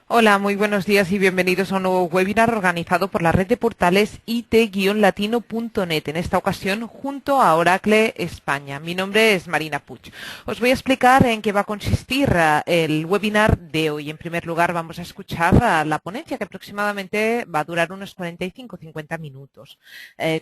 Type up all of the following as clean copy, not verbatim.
Hola, muy buenos días y bienvenidos a un nuevo webinar organizado por la red de portales it-latino.net, en esta ocasión junto a Oracle España. Mi nombre es Marina Puig. Os voy a explicar en qué va a consistir el webinar de hoy. En primer lugar, vamos a escuchar la ponencia, que aproximadamente va a durar unos 45-50 minutos.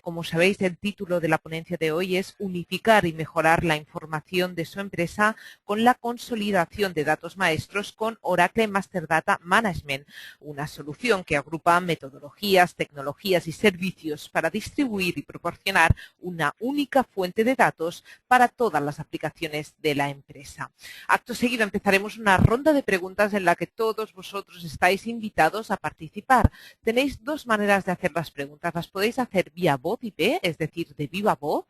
Como sabéis, el título de la ponencia de hoy es Unificar y mejorar la información de su empresa con la consolidación de datos maestros con Oracle Master Data Management, una solución que agrupa metodologías, tecnologías y servicios para distribuir y proporcionar una única fuente de datos para todas las aplicaciones de la empresa. Acto seguido empezaremos una ronda de preguntas en la que todos vosotros estáis invitados a participar. Tenéis dos maneras de hacer las preguntas. Las podéis hacer vía voz IP, es decir, de viva voz.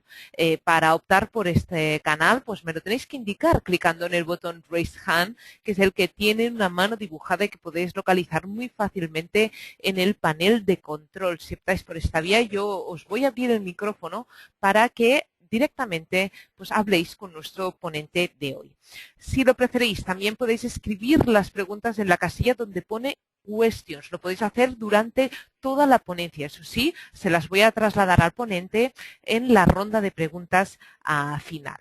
Para optar por este canal, pues me lo tenéis que indicar clicando en el botón Raise Hand, que es el que tiene una mano dibujada y que podéis localizar muy fácilmente en el panel de control. Si optáis por esta vía, yo os voy a abrir el micrófono para que directamente pues habléis con nuestro ponente de hoy. Si lo preferís, también podéis escribir las preguntas en la casilla donde pone questions. Lo podéis hacer durante toda la ponencia. Eso sí, se las voy a trasladar al ponente en la ronda de preguntas final.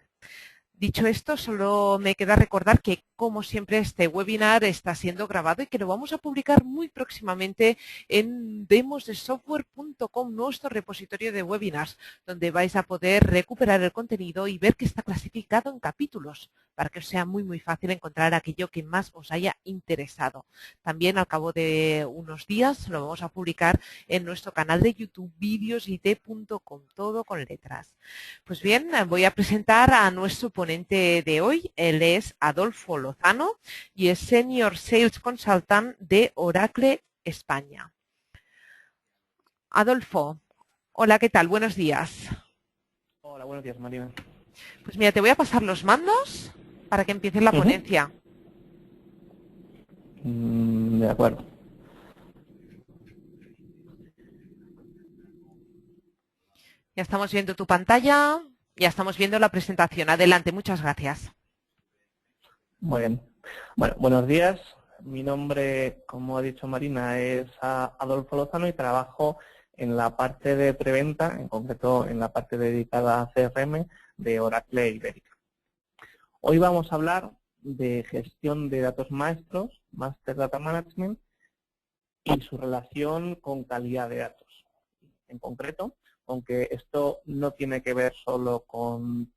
Dicho esto, solo me queda recordar que, como siempre, este webinar está siendo grabado y que lo vamos a publicar muy próximamente en demosdesoftware.com, nuestro repositorio de webinars, donde vais a poder recuperar el contenido y ver que está clasificado en capítulos, para que os sea muy fácil encontrar aquello que más os haya interesado. También, al cabo de unos días, lo vamos a publicar en nuestro canal de YouTube, videosit.com, todo con letras. Pues bien, voy a presentar a nuestro ponente de hoy. Él es Adolfo Lozano y es Senior Sales Consultant de Oracle España. Adolfo, hola, ¿qué tal? Buenos días. Hola, buenos días, Marina. Pues mira, te voy a pasar los mandos para que empiece la ponencia. De acuerdo. Ya estamos viendo tu pantalla, ya estamos viendo la presentación. Adelante, muchas gracias. Muy bien. Bueno, buenos días. Mi nombre, como ha dicho Marina, es Adolfo Lozano y trabajo en la parte de preventa, en concreto en la parte dedicada a CRM de Oracle Ibérica. Hoy vamos a hablar de gestión de datos maestros, Master Data Management, y su relación con calidad de datos. En concreto, aunque esto no tiene que ver solo con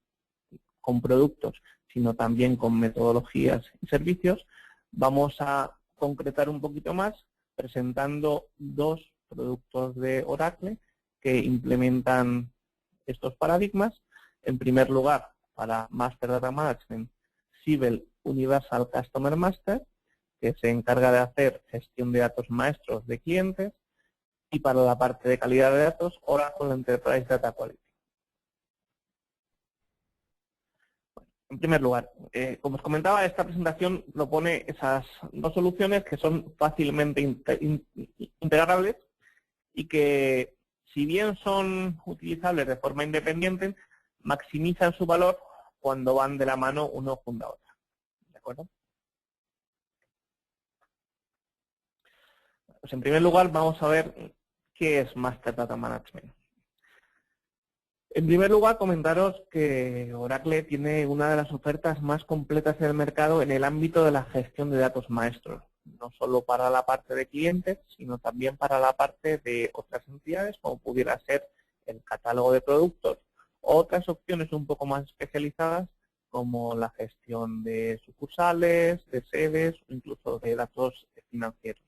productos, sino también con metodologías y servicios, vamos a concretar un poquito más presentando dos productos de Oracle que implementan estos paradigmas. En primer lugar, para Master Data Management, Siebel Universal Customer Master, que se encarga de hacer gestión de datos maestros de clientes, y para la parte de calidad de datos, Oracle Enterprise Data Quality. En primer lugar, como os comentaba, esta presentación propone esas dos soluciones que son fácilmente integrables y que, si bien son utilizables de forma independiente, maximizan su valor cuando van de la mano uno junto a otro. ¿De acuerdo? Pues en primer lugar vamos a ver qué es Master Data Management. En primer lugar, comentaros que Oracle tiene una de las ofertas más completas en el mercado en el ámbito de la gestión de datos maestros, no solo para la parte de clientes, sino también para la parte de otras entidades, como pudiera ser el catálogo de productos, o otras opciones un poco más especializadas, como la gestión de sucursales, de sedes, o incluso de datos financieros.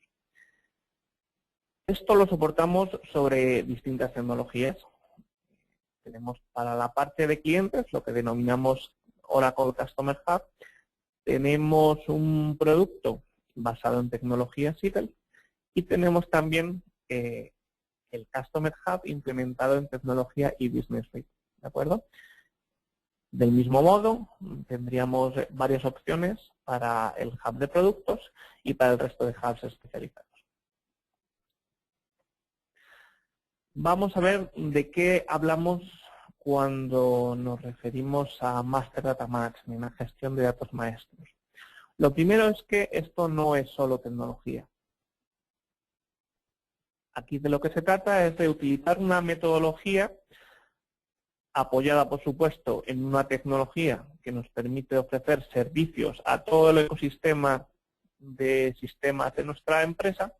Esto lo soportamos sobre distintas tecnologías. Tenemos para la parte de clientes, lo que denominamos Oracle Customer Hub. Tenemos un producto basado en tecnología Siebel y tenemos también el Customer Hub implementado en tecnología eBusiness Suite. ¿De acuerdo? Del mismo modo, tendríamos varias opciones para el hub de productos y para el resto de hubs especializados. Vamos a ver de qué hablamos cuando nos referimos a Master Data Management, a gestión de datos maestros. Lo primero es que esto no es solo tecnología. Aquí de lo que se trata es de utilizar una metodología apoyada, por supuesto, en una tecnología que nos permite ofrecer servicios a todo el ecosistema de sistemas de nuestra empresa,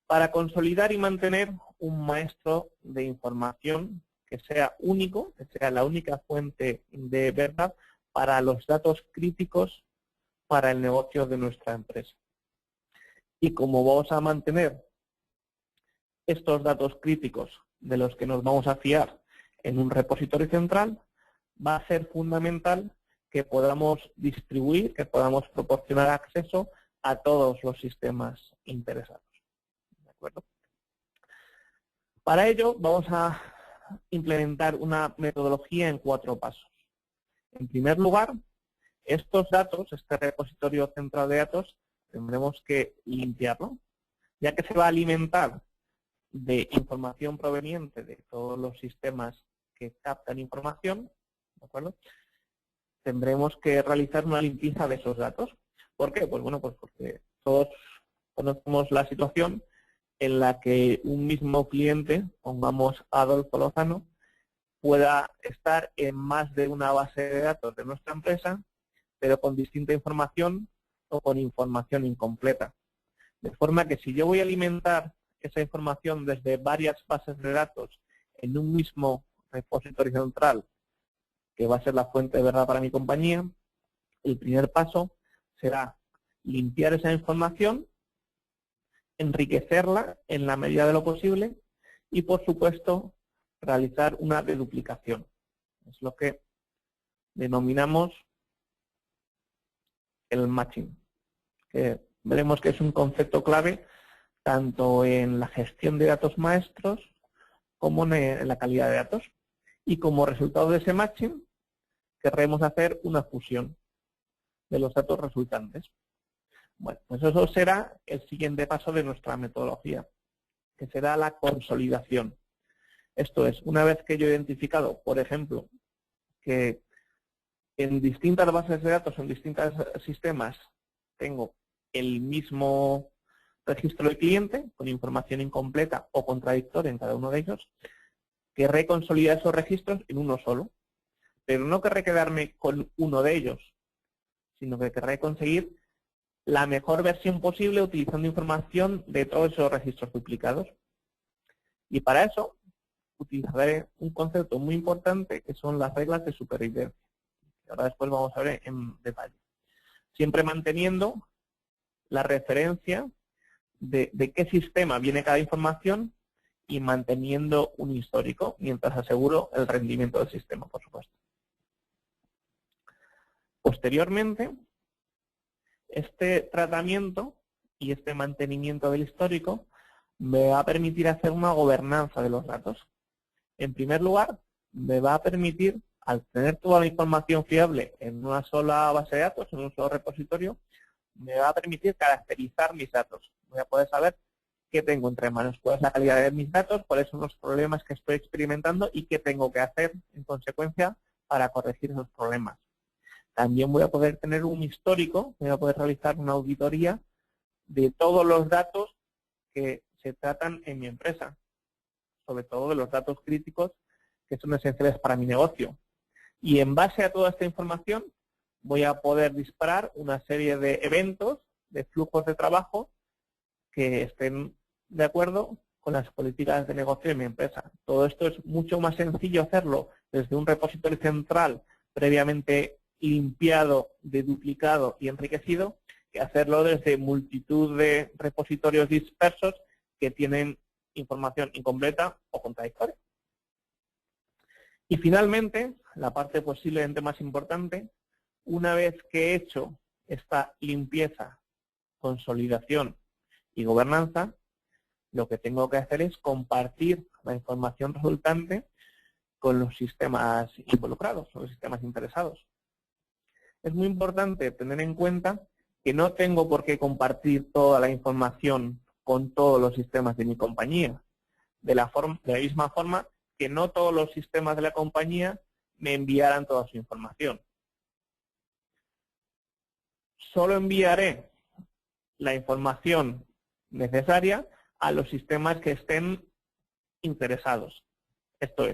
para consolidar y mantener un maestro de información que sea único, que sea la única fuente de verdad para los datos críticos para el negocio de nuestra empresa. Y como vamos a mantener estos datos críticos de los que nos vamos a fiar en un repositorio central, va a ser fundamental que podamos distribuir, que podamos proporcionar acceso a todos los sistemas interesados. ¿De acuerdo? Para ello vamos a implementar una metodología en 4 pasos. En primer lugar, estos datos, este repositorio central de datos, tendremos que limpiarlo, ya que se va a alimentar de información proveniente de todos los sistemas que captan información, ¿de acuerdo? Tendremos que realizar una limpieza de esos datos. ¿Por qué? Pues bueno, pues porque todos conocemos la situación en la que un mismo cliente, pongamos Adolfo Lozano, pueda estar en más de una base de datos de nuestra empresa, pero con distinta información o con información incompleta. De forma que si yo voy a alimentar esa información desde varias bases de datos en un mismo repositorio central, que va a ser la fuente de verdad para mi compañía, el primer paso será limpiar esa información, enriquecerla en la medida de lo posible y, por supuesto, realizar una deduplicación. Es lo que denominamos el matching, que veremos que es un concepto clave tanto en la gestión de datos maestros como en la calidad de datos. Y como resultado de ese matching, querremos hacer una fusión de los datos resultantes. Bueno, pues eso será el siguiente paso de nuestra metodología, que será la consolidación. Esto es, una vez que yo he identificado, por ejemplo, que en distintas bases de datos, en distintos sistemas, tengo el mismo registro de cliente, con información incompleta o contradictoria en cada uno de ellos, querré consolidar esos registros en uno solo. Pero no querré quedarme con uno de ellos, sino que querré conseguir la mejor versión posible utilizando información de todos esos registros duplicados. Y para eso utilizaré un concepto muy importante que son las reglas de supervivencia. Ahora después vamos a ver en detalle. Siempre manteniendo la referencia de qué sistema viene cada información y manteniendo un histórico, mientras aseguro el rendimiento del sistema, por supuesto. Posteriormente, este tratamiento y este mantenimiento del histórico me va a permitir hacer una gobernanza de los datos. En primer lugar, me va a permitir, al tener toda la información fiable en una sola base de datos, en un solo repositorio, me va a permitir caracterizar mis datos. Voy a poder saber qué tengo entre manos, cuál es la calidad de mis datos, cuáles son los problemas que estoy experimentando y qué tengo que hacer en consecuencia para corregir esos problemas. También voy a poder tener un histórico, voy a poder realizar una auditoría de todos los datos que se tratan en mi empresa, sobre todo de los datos críticos que son esenciales para mi negocio. Y en base a toda esta información voy a poder disparar una serie de eventos, de flujos de trabajo que estén de acuerdo con las políticas de negocio de mi empresa. Todo esto es mucho más sencillo hacerlo desde un repositorio central previamente limpiado, deduplicado y enriquecido, que hacerlo desde multitud de repositorios dispersos que tienen información incompleta o contradictoria. Y finalmente, la parte posiblemente más importante, una vez que he hecho esta limpieza, consolidación y gobernanza, lo que tengo que hacer es compartir la información resultante con los sistemas involucrados, con los sistemas interesados. Es muy importante tener en cuenta que no tengo por qué compartir toda la información con todos los sistemas de mi compañía. De la misma forma que no todos los sistemas de la compañía me enviarán toda su información. Solo enviaré la información necesaria a los sistemas que estén interesados. Esto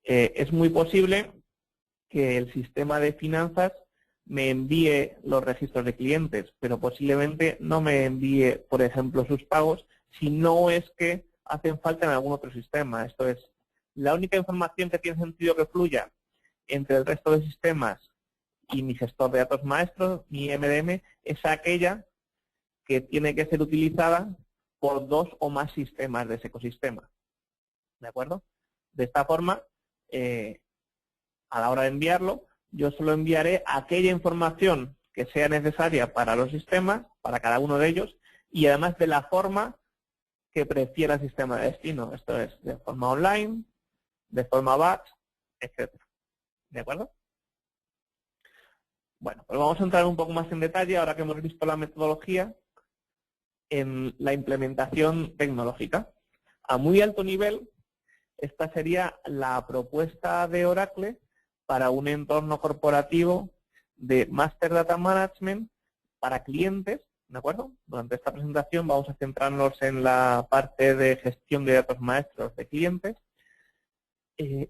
es muy posible que el sistema de finanzas me envíe los registros de clientes, pero posiblemente no me envíe, por ejemplo, sus pagos, si no es que hacen falta en algún otro sistema. Esto es, la única información que tiene sentido que fluya entre el resto de sistemas y mi gestor de datos maestros, mi MDM, es aquella que tiene que ser utilizada por 2 o más sistemas de ese ecosistema. ¿De acuerdo? De esta forma, a la hora de enviarlo, yo solo enviaré aquella información que sea necesaria para los sistemas, para cada uno de ellos, y además de la forma que prefiera el sistema de destino. Esto es, de forma online, de forma batch, etc. ¿De acuerdo? Bueno, pues vamos a entrar un poco más en detalle, ahora que hemos visto la metodología, en la implementación tecnológica. A muy alto nivel, esta sería la propuesta de Oracle para un entorno corporativo de Master Data Management para clientes, ¿de acuerdo? Durante esta presentación vamos a centrarnos en la parte de gestión de datos maestros de clientes,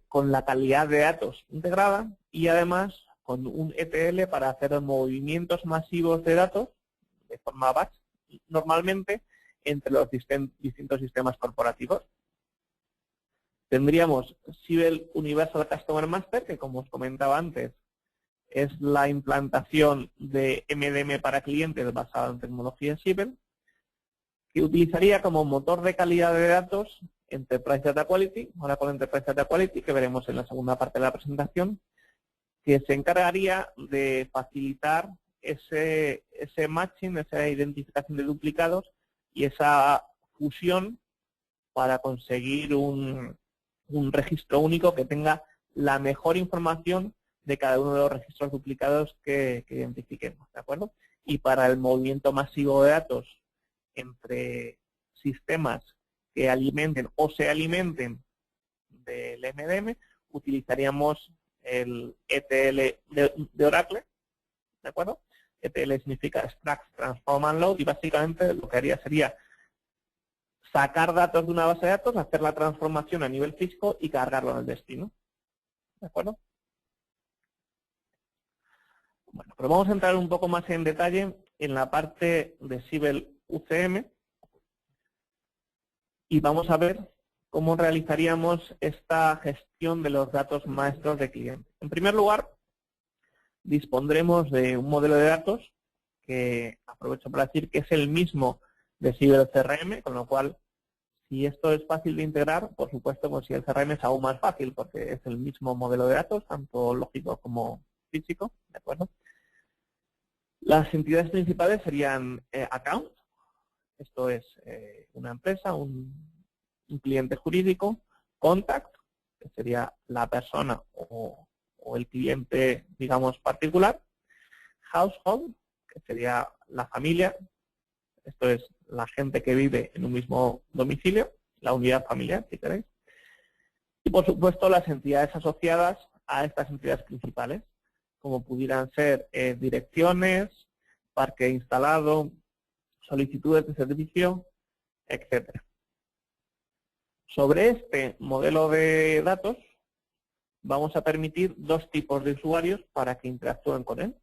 con la calidad de datos integrada y además con un ETL para hacer movimientos masivos de datos de forma batch, normalmente entre los distintos sistemas corporativos. Tendríamos Siebel Universal Customer Master, que como os comentaba antes, es la implantación de MDM para clientes basada en tecnología Siebel, que utilizaría como motor de calidad de datos Enterprise Data Quality, ahora con Enterprise Data Quality, que veremos en la segunda parte de la presentación, que se encargaría de facilitar ese matching, esa identificación de duplicados y esa fusión para conseguir un registro único que tenga la mejor información de cada uno de los registros duplicados que identifiquemos, ¿de acuerdo? Y para el movimiento masivo de datos entre sistemas que alimenten o se alimenten del MDM, utilizaríamos el ETL de Oracle, ¿de acuerdo? ETL significa Extract, Transform and Load, y básicamente lo que haría sería sacar datos de una base de datos, hacer la transformación a nivel físico y cargarlo en el destino. ¿De acuerdo? Bueno, pero vamos a entrar un poco más en detalle en la parte de Siebel UCM y vamos a ver cómo realizaríamos esta gestión de los datos maestros de cliente. En primer lugar, dispondremos de un modelo de datos que aprovecho para decir que es el mismo de Siebel CRM, con lo cual, si esto es fácil de integrar, por supuesto, con Siebel CRM es aún más fácil, porque es el mismo modelo de datos, tanto lógico como físico, ¿de acuerdo? Las entidades principales serían account, esto es una empresa, un cliente jurídico, contact, que sería la persona o el cliente, digamos, particular, household, que sería la familia, esto es la gente que vive en un mismo domicilio, la unidad familiar, si queréis. Y, por supuesto, las entidades asociadas a estas entidades principales, como pudieran ser direcciones, parque instalado, solicitudes de servicio, etcétera. Sobre este modelo de datos, vamos a permitir 2 tipos de usuarios para que interactúen con él.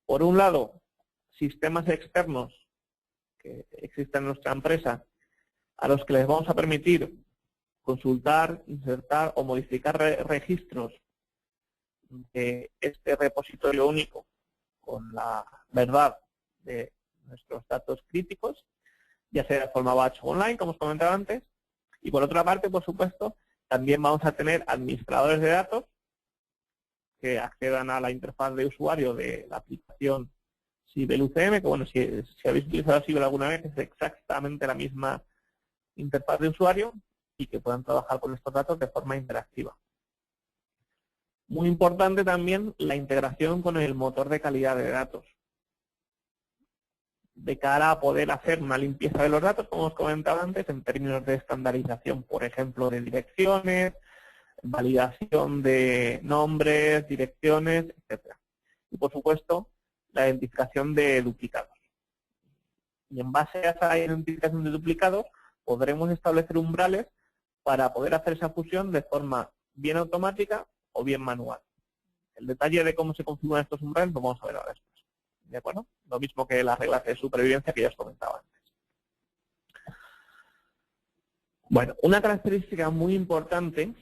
Por un lado, sistemas externos que existen en nuestra empresa, a los que les vamos a permitir consultar, insertar o modificar registros de este repositorio único con la verdad de nuestros datos críticos, ya sea de forma batch o online, como os comentaba antes. Y por otra parte, por supuesto, también vamos a tener administradores de datos que accedan a la interfaz de usuario de la aplicación Siebel UCM, que bueno, si habéis utilizado Siebel alguna vez, es exactamente la misma interfaz de usuario y que puedan trabajar con estos datos de forma interactiva. Muy importante también la integración con el motor de calidad de datos. De cara a poder hacer una limpieza de los datos, como os comentaba antes, en términos de estandarización, por ejemplo, de direcciones, validación de nombres, direcciones, etcétera. Y, por supuesto, la identificación de duplicados. Y en base a esa identificación de duplicados, podremos establecer umbrales para poder hacer esa fusión de forma bien automática o bien manual. El detalle de cómo se configuran estos umbrales lo vamos a ver ahora después. ¿De acuerdo? Lo mismo que las reglas de supervivencia que ya os comentaba antes. Bueno, una característica muy importante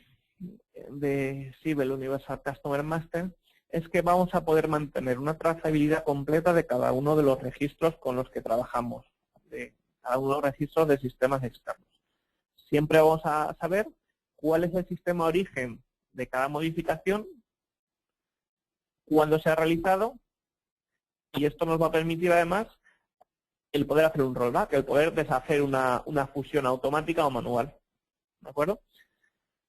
de Siebel Universal Customer Master es que vamos a poder mantener una trazabilidad completa de cada uno de los registros con los que trabajamos, de cada uno de los registros de sistemas externos. Siempre vamos a saber cuál es el sistema origen de cada modificación, cuándo se ha realizado, y esto nos va a permitir además el poder hacer un rollback, el poder deshacer una fusión automática o manual. ¿De acuerdo?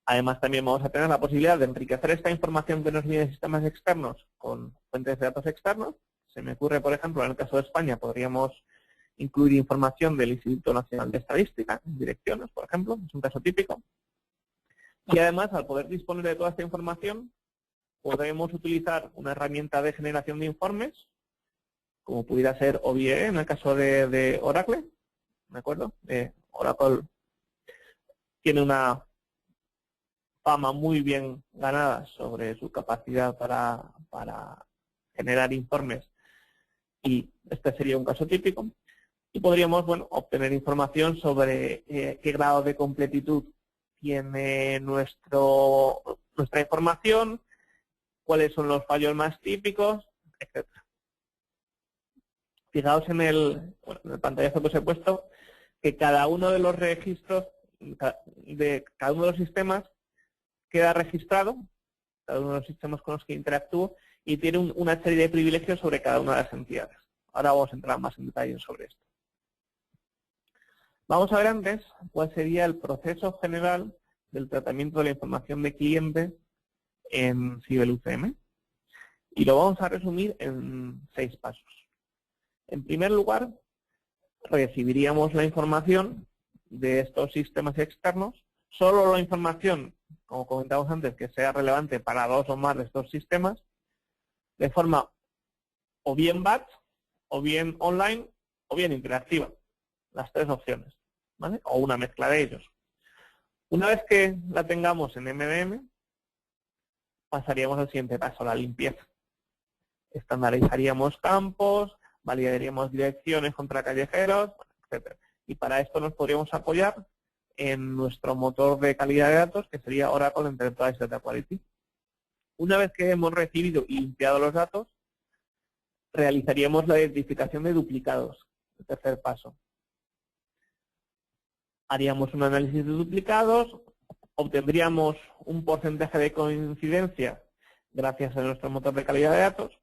Además, también vamos a tener la posibilidad de enriquecer esta información que nos viene de sistemas externos con fuentes de datos externos. Se me ocurre, por ejemplo, en el caso de España, podríamos incluir información del Instituto Nacional de Estadística, direcciones, por ejemplo, es un caso típico. Y además, al poder disponer de toda esta información, podremos utilizar una herramienta de generación de informes, como pudiera ser OBE en el caso de Oracle, ¿de acuerdo? Oracle tiene una fama muy bien ganada sobre su capacidad para generar informes, y este sería un caso típico. Y podríamos, bueno, obtener información sobre qué grado de completitud tiene nuestra información, cuáles son los fallos más típicos, etc. Fijaos en el pantallazo que os he puesto, que cada uno de los registros de cada uno de los sistemas queda registrado, cada uno de los sistemas con los que interactúo, y tiene una serie de privilegios sobre cada una de las entidades. Ahora vamos a entrar más en detalle sobre esto. Vamos a ver antes cuál sería el proceso general del tratamiento de la información de clientes en Siebel UCM. Y lo vamos a resumir en 6 pasos. En primer lugar, recibiríamos la información de estos sistemas externos, solo la información, como comentamos antes, que sea relevante para 2 o más de estos sistemas, de forma o bien batch, o bien online, o bien interactiva. Las 3 opciones, ¿vale? O una mezcla de ellos. Una vez que la tengamos en MDM, pasaríamos al siguiente paso, la limpieza. Estandarizaríamos campos, validaríamos direcciones contra callejeros, etc. Y para esto nos podríamos apoyar en nuestro motor de calidad de datos, que sería Oracle Enterprise Data Quality. Una vez que hemos recibido y limpiado los datos, realizaríamos la identificación de duplicados, el tercer paso. Haríamos un análisis de duplicados, obtendríamos un porcentaje de coincidencia gracias a nuestro motor de calidad de datos,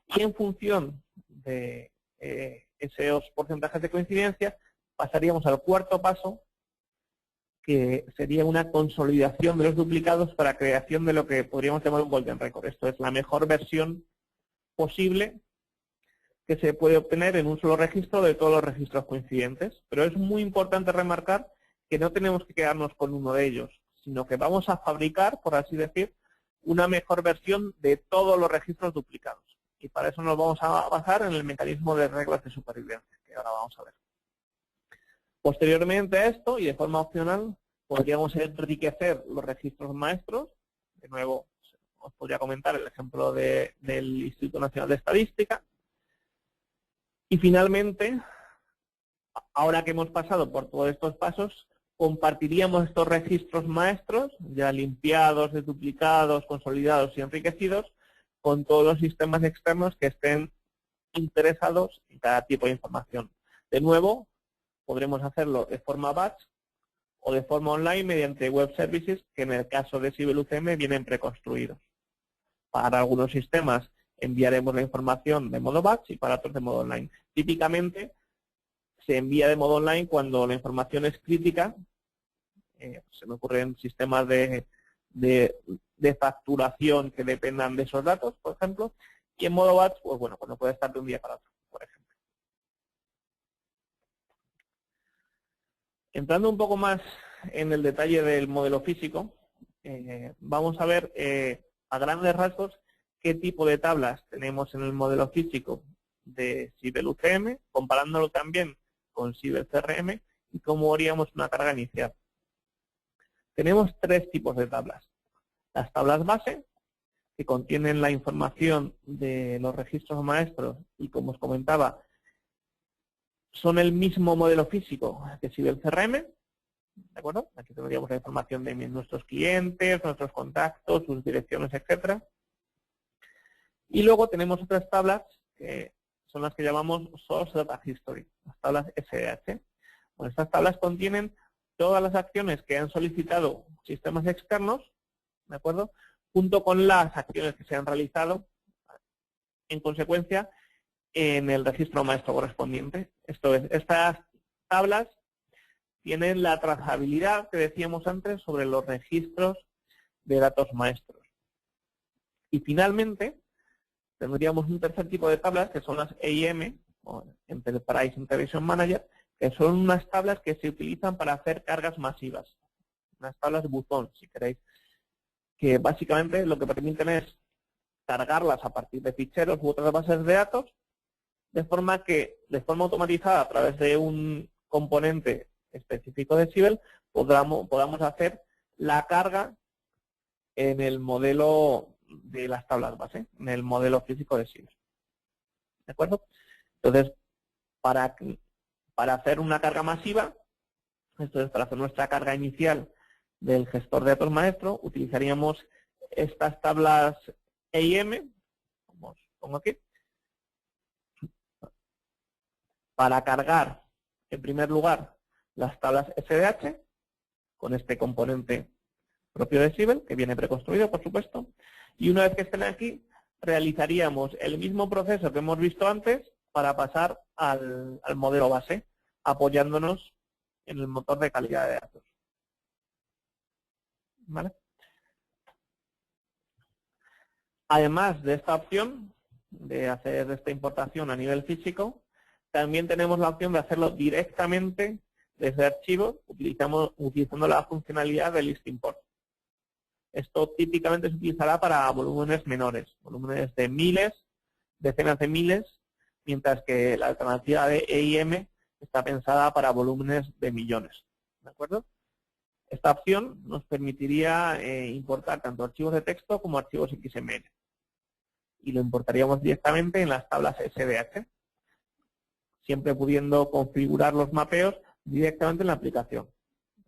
y en función de esos porcentajes de coincidencia pasaríamos al cuarto paso, que sería una consolidación de los duplicados para creación de lo que podríamos llamar un golden record. Esto es la mejor versión posible que se puede obtener en un solo registro de todos los registros coincidentes. Pero es muy importante remarcar que no tenemos que quedarnos con uno de ellos, sino que vamos a fabricar, por así decir, una mejor versión de todos los registros duplicados. Y para eso nos vamos a basar en el mecanismo de reglas de supervivencia, que ahora vamos a ver. Posteriormente a esto, y de forma opcional, podríamos enriquecer los registros maestros. De nuevo, os podría comentar el ejemplo del Instituto Nacional de Estadística. Y finalmente, ahora que hemos pasado por todos estos pasos, compartiríamos estos registros maestros, ya limpiados, desduplicados, consolidados y enriquecidos, con todos los sistemas externos que estén interesados en cada tipo de información. De nuevo, podremos hacerlo de forma batch o de forma online mediante web services, que en el caso de Siebel UCM vienen preconstruidos. Para algunos sistemas enviaremos la información de modo batch y para otros de modo online. Típicamente se envía de modo online cuando la información es crítica. Se me ocurren sistemas de facturación que dependan de esos datos, por ejemplo. Y en modo batch, pues bueno, no puede estar de un día para otro, por ejemplo. Entrando un poco más en el detalle del modelo físico, vamos a ver a grandes rasgos qué tipo de tablas tenemos en el modelo físico de Siebel UCM, comparándolo también con Siebel CRM, y cómo haríamos una carga inicial. Tenemos tres tipos de tablas. Las tablas base, que contienen la información de los registros maestros y, como os comentaba, son el mismo modelo físico que Siebel CRM, ¿de acuerdo? Aquí tendríamos la información de nuestros clientes, nuestros contactos, sus direcciones, etcétera. Y luego tenemos otras tablas que son las que llamamos Source Data History, las tablas SDH. Bueno, estas tablas contienen todas las acciones que han solicitado sistemas externos, ¿de acuerdo? Junto con las acciones que se han realizado en consecuencia en el registro maestro correspondiente. Esto es, estas tablas tienen la trazabilidad que decíamos antes sobre los registros de datos maestros. Y finalmente, tendríamos un tercer tipo de tablas que son las EIM, o Enterprise Integration Manager, que son unas tablas que se utilizan para hacer cargas masivas. Unas tablas buzón, si queréis, que básicamente lo que permiten es cargarlas a partir de ficheros u otras bases de datos, de forma que, de forma automatizada, a través de un componente específico de Siebel, podamos hacer la carga en el modelo de las tablas base, en el modelo físico de Siebel. ¿De acuerdo? Entonces, para hacer una carga masiva, esto es, para hacer nuestra carga inicial del gestor de datos maestro, utilizaríamos estas tablas EIM, como os pongo aquí, para cargar, en primer lugar, las tablas SDH, con este componente propio de Siebel, que viene preconstruido, por supuesto, y una vez que estén aquí, realizaríamos el mismo proceso que hemos visto antes para pasar al modelo base, apoyándonos en el motor de calidad de datos. ¿Vale? Además de esta opción de hacer esta importación a nivel físico, también tenemos la opción de hacerlo directamente desde archivos, utilizando la funcionalidad de list import. Esto típicamente se utilizará para volúmenes menores, volúmenes de miles, decenas de miles, mientras que la alternativa de EIM está pensada para volúmenes de millones. ¿De acuerdo? Esta opción nos permitiría importar tanto archivos de texto como archivos XML. Y lo importaríamos directamente en las tablas SDH, siempre pudiendo configurar los mapeos directamente en la aplicación.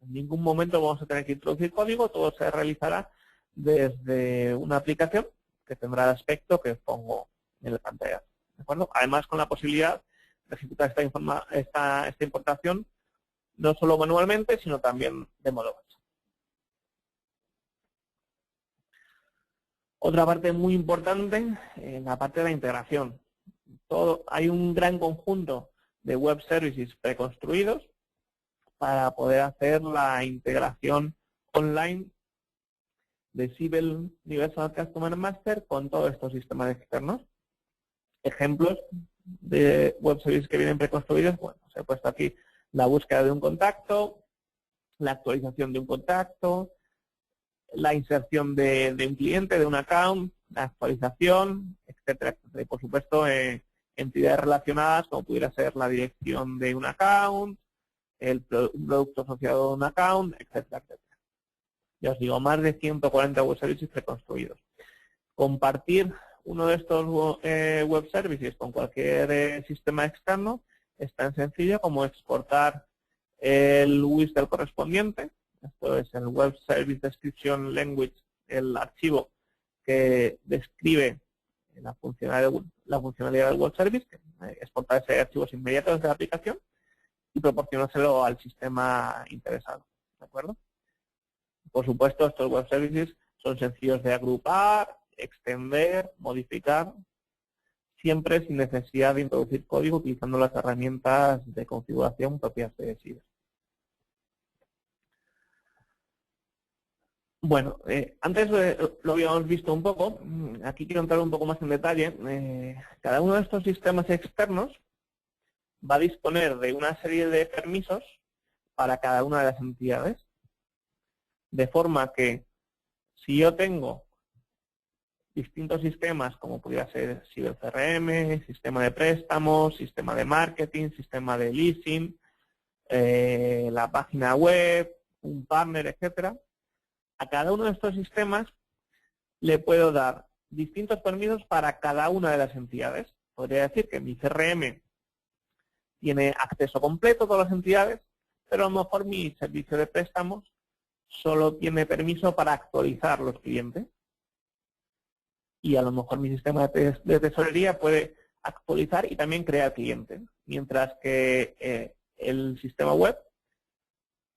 En ningún momento vamos a tener que introducir código, todo se realizará desde una aplicación que tendrá el aspecto que os pongo en la pantalla. ¿De acuerdo? Además, con la posibilidad de ejecutar esta importación no solo manualmente, sino también de modo batch. Otra parte muy importante, la parte de la integración. Hay un gran conjunto de web services preconstruidos para poder hacer la integración online de Siebel Universal Customer Master con todos estos sistemas externos. Ejemplos de web services que vienen preconstruidos, bueno, os he puesto aquí la búsqueda de un contacto, la actualización de un contacto, la inserción de un cliente, de un account, la actualización, etcétera, etcétera. Y por supuesto, entidades relacionadas como pudiera ser la dirección de un account, un producto asociado a un account, etcétera, etcétera. Ya os digo, más de 140 web services preconstruidos. Compartir uno de estos web services con cualquier sistema externo es tan sencillo como exportar el WSDL correspondiente. Esto es el Web Service Description Language, el archivo que describe la funcionalidad del Web Service, exportar ese archivo inmediato desde la aplicación y proporcionárselo al sistema interesado. ¿De acuerdo? Por supuesto, estos Web Services son sencillos de agrupar, extender, modificar, siempre sin necesidad de introducir código utilizando las herramientas de configuración propias de Siebel. Bueno, antes lo habíamos visto un poco, aquí quiero entrar un poco más en detalle. Cada uno de estos sistemas externos va a disponer de una serie de permisos para cada una de las entidades, de forma que si yo tengo distintos sistemas, como pudiera ser Siebel CRM, sistema de préstamos, sistema de marketing, sistema de leasing, la página web, un partner, etcétera. A cada uno de estos sistemas le puedo dar distintos permisos para cada una de las entidades. Podría decir que mi CRM tiene acceso completo a todas las entidades, pero a lo mejor mi servicio de préstamos solo tiene permiso para actualizar los clientes. Y a lo mejor mi sistema de tesorería puede actualizar y también crear clientes, mientras que el sistema web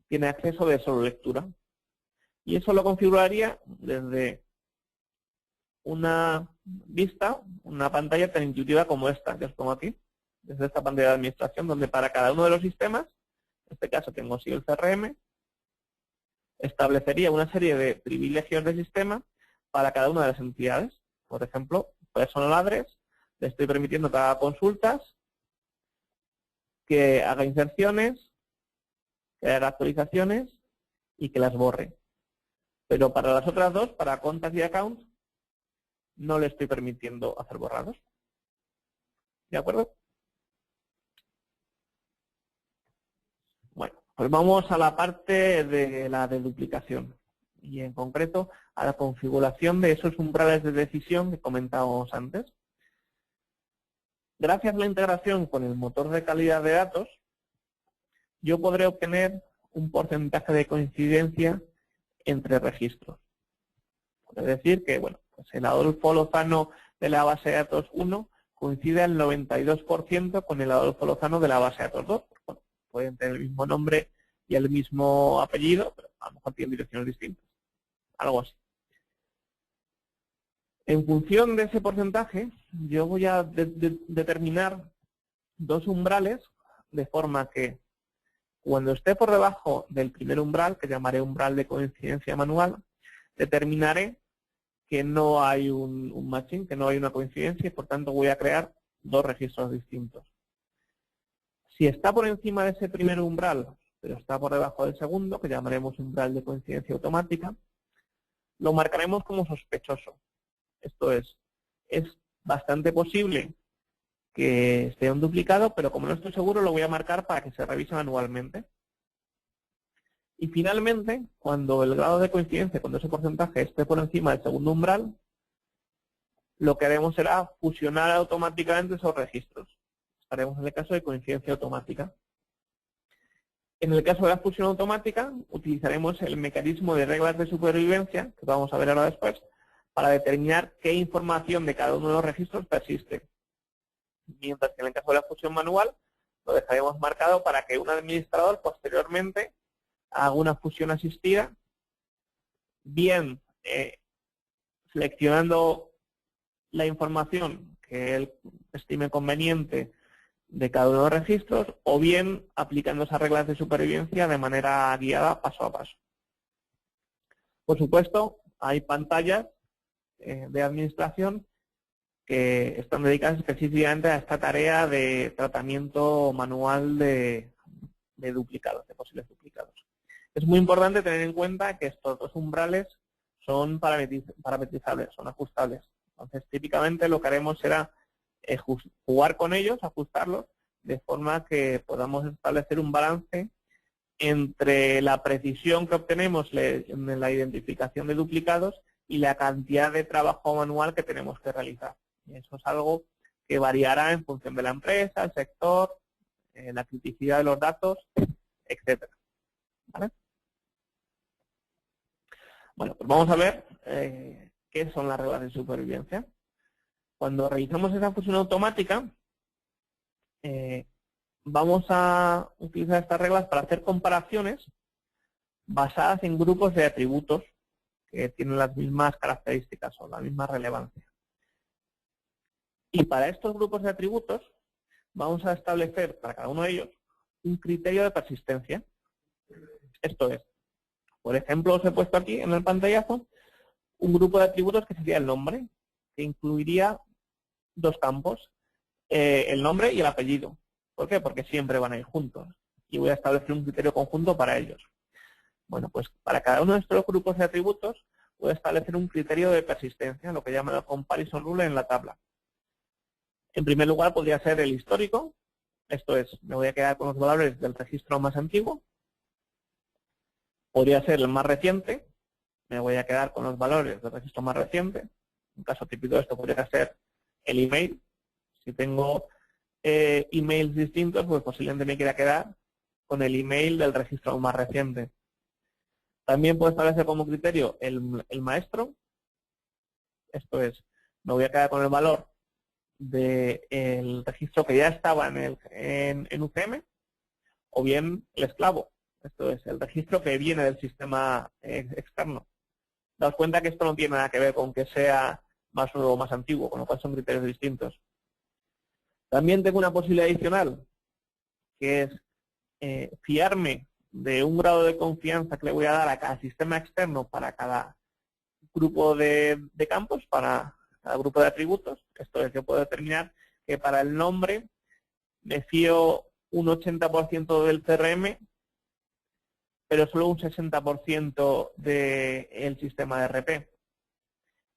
tiene acceso de solo lectura. Y eso lo configuraría desde una vista, una pantalla tan intuitiva como esta que os pongo aquí, desde esta pantalla de administración, donde para cada uno de los sistemas, en este caso tengo sí el CRM, establecería una serie de privilegios de sistema para cada una de las entidades. Por ejemplo, personal address, le estoy permitiendo que haga consultas, que haga inserciones, que haga actualizaciones y que las borre. Pero para las otras dos, para contas y accounts, no le estoy permitiendo hacer borrados. ¿De acuerdo? Bueno, pues vamos a la parte de la deduplicación y en concreto a la configuración de esos umbrales de decisión que comentábamos antes. Gracias a la integración con el motor de calidad de datos, yo podré obtener un porcentaje de coincidencia entre registros. Es decir que, bueno, pues el Adolfo Lozano de la base de datos 1 coincide al 92% con el Adolfo Lozano de la base de datos 2. Bueno, pueden tener el mismo nombre y el mismo apellido, pero a lo mejor tienen direcciones distintas. Algo así. En función de ese porcentaje, yo voy a determinar dos umbrales de forma que cuando esté por debajo del primer umbral, que llamaré umbral de coincidencia manual, determinaré que no hay un matching, que no hay una coincidencia y por tanto voy a crear dos registros distintos. Si está por encima de ese primer umbral, pero está por debajo del segundo, que llamaremos umbral de coincidencia automática, lo marcaremos como sospechoso. Esto es bastante posible que esté un duplicado, pero como no estoy seguro, lo voy a marcar para que se revise manualmente. Y finalmente, cuando el grado de coincidencia, cuando ese porcentaje esté por encima del segundo umbral, lo que haremos será fusionar automáticamente esos registros. Estaremos en el caso de coincidencia automática. En el caso de la fusión automática, utilizaremos el mecanismo de reglas de supervivencia, que vamos a ver ahora después, para determinar qué información de cada uno de los registros persiste. Mientras que en el caso de la fusión manual, lo dejaremos marcado para que un administrador posteriormente haga una fusión asistida, bien seleccionando la información que él estime conveniente de cada uno de los registros, o bien aplicando esas reglas de supervivencia de manera guiada paso a paso. Por supuesto, hay pantallas de administración que están dedicadas específicamente a esta tarea de tratamiento manual de duplicados, de posibles duplicados. Es muy importante tener en cuenta que estos dos umbrales son parametrizables, son ajustables. Entonces, típicamente lo que haremos será jugar con ellos, ajustarlos, de forma que podamos establecer un balance entre la precisión que obtenemos en la identificación de duplicados y la cantidad de trabajo manual que tenemos que realizar. Y eso es algo que variará en función de la empresa, el sector, la criticidad de los datos, etcétera. ¿Vale? Bueno, pues vamos a ver qué son las reglas de supervivencia. Cuando realizamos esa fusión automática, vamos a utilizar estas reglas para hacer comparaciones basadas en grupos de atributos que tienen las mismas características o la misma relevancia. Y para estos grupos de atributos vamos a establecer para cada uno de ellos un criterio de persistencia. Esto es, por ejemplo, os he puesto aquí en el pantallazo un grupo de atributos que sería el nombre, que incluiría dos campos, el nombre y el apellido. ¿Por qué? Porque siempre van a ir juntos y voy a establecer un criterio conjunto para ellos. Bueno, pues para cada uno de estos grupos de atributos voy a establecer un criterio de persistencia, lo que llaman el comparison rule en la tabla. En primer lugar podría ser el histórico, Esto es, me voy a quedar con los valores del registro más antiguo. Podría ser el más reciente. Me voy a quedar con los valores del registro más reciente. Un caso típico de esto podría ser el email. Si tengo emails distintos, pues posiblemente me quiera quedar con el email del registro más reciente. También puedo establecer como criterio el maestro. Esto es, me voy a quedar con el valor del registro que ya estaba en UCM, o bien el esclavo. Esto es, el registro que viene del sistema externo. Daos cuenta que esto no tiene nada que ver con que sea más nuevo o más antiguo, con lo cual son criterios distintos. También tengo una posibilidad adicional, que es fiarme de un grado de confianza que le voy a dar a cada sistema externo para cada grupo de campos, para cada grupo de atributos. Esto es, yo puedo determinar que para el nombre me fío un 80% del CRM, pero solo un 60% del sistema de RP.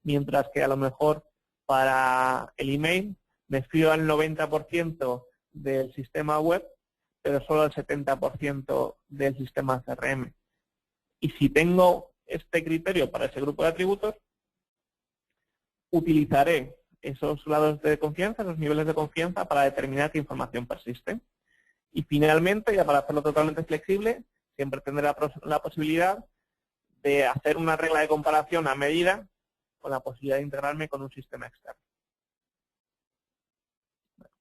Mientras que a lo mejor para el email me fío al 90% del sistema web, pero solo al 70% del sistema CRM. Y si tengo este criterio para ese grupo de atributos, utilizaré esos grados de confianza, esos niveles de confianza para determinar qué información persiste. Y finalmente, ya para hacerlo totalmente flexible, siempre tendré la posibilidad de hacer una regla de comparación a medida con la posibilidad de integrarme con un sistema externo.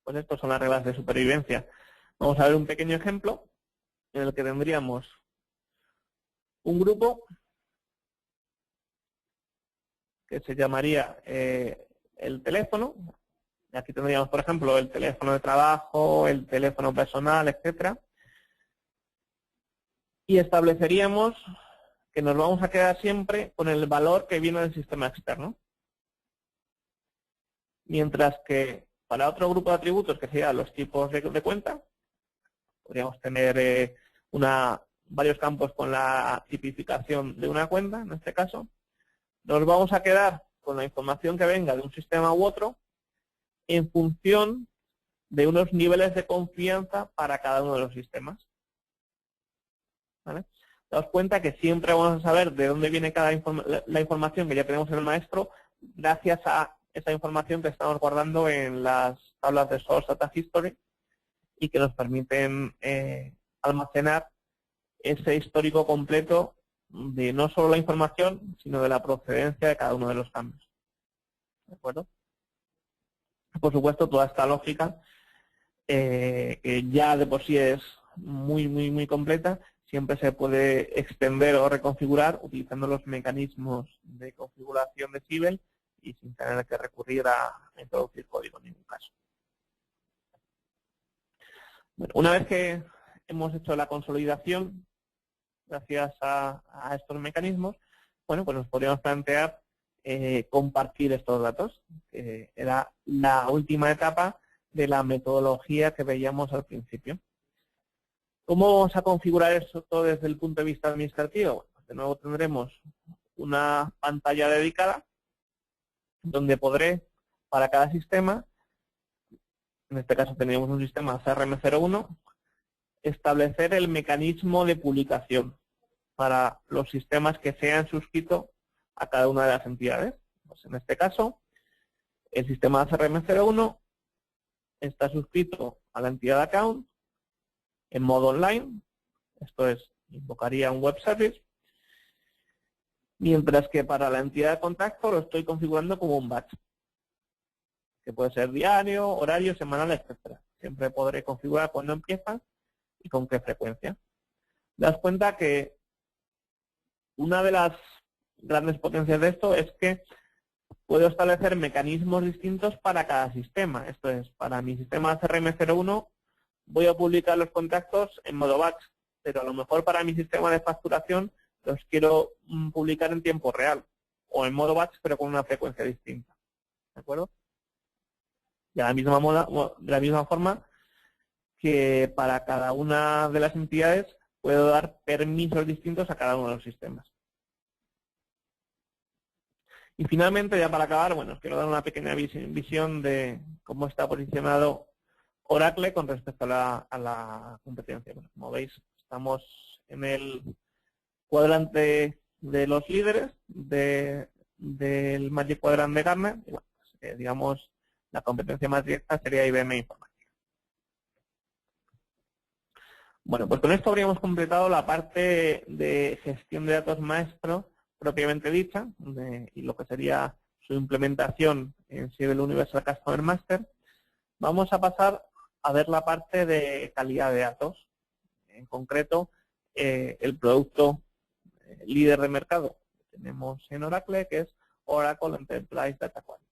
Pues estas son las reglas de supervivencia. Vamos a ver un pequeño ejemplo en el que tendríamos un grupo que se llamaría el teléfono. Aquí tendríamos, por ejemplo, el teléfono de trabajo, el teléfono personal, etcétera. Y estableceríamos que nos vamos a quedar siempre con el valor que viene del sistema externo. Mientras que para otro grupo de atributos, que serían los tipos de cuenta, podríamos tener varios campos con la tipificación de una cuenta, en este caso. Nos vamos a quedar con la información que venga de un sistema u otro en función de unos niveles de confianza para cada uno de los sistemas. ¿Vale? Daos cuenta que siempre vamos a saber de dónde viene la información que ya tenemos en el maestro gracias a esa información que estamos guardando en las tablas de Source Data History y que nos permiten almacenar ese histórico completo de no solo la información, sino de la procedencia de cada uno de los cambios. ¿De acuerdo? Por supuesto, toda esta lógica, que ya de por sí es muy completa, siempre se puede extender o reconfigurar utilizando los mecanismos de configuración de Siebel y sin tener que recurrir a introducir código en ningún caso. Bueno, una vez que hemos hecho la consolidación, gracias a estos mecanismos, bueno, pues nos podríamos plantear compartir estos datos, que era la última etapa de la metodología que veíamos al principio. ¿Cómo vamos a configurar esto desde el punto de vista administrativo? Bueno, pues de nuevo tendremos una pantalla dedicada donde podré, para cada sistema, en este caso teníamos un sistema CRM01, establecer el mecanismo de publicación para los sistemas que se han suscrito a cada una de las entidades. Pues en este caso, el sistema CRM01 está suscrito a la entidad account en modo online, esto es, invocaría un web service, mientras que para la entidad de contacto lo estoy configurando como un batch, que puede ser diario, horario, semanal, etcétera. Siempre podré configurar cuándo empieza y con qué frecuencia. Das cuenta que una de las grandes potencias de esto es que puedo establecer mecanismos distintos para cada sistema. Esto es, para mi sistema CRM01 voy a publicar los contactos en modo batch, pero a lo mejor para mi sistema de facturación los quiero publicar en tiempo real o en modo batch pero con una frecuencia distinta. ¿De acuerdo? De la misma forma que para cada una de las entidades puedo dar permisos distintos a cada uno de los sistemas. Y finalmente, ya para acabar, bueno, os quiero dar una pequeña visión de cómo está posicionado Oracle con respecto a la competencia. Bueno, como veis, estamos en el cuadrante de los líderes del Magic Quadrant de Gartner. Y bueno, pues, digamos, la competencia más directa sería IBM Informática. Bueno, pues con esto habríamos completado la parte de gestión de datos maestro propiamente dicha, y lo que sería su implementación en Siebel Universal Customer Master. Vamos a pasar a ver la parte de calidad de datos. En concreto, el producto líder de mercado que tenemos en Oracle, que es Oracle Enterprise Data Quality.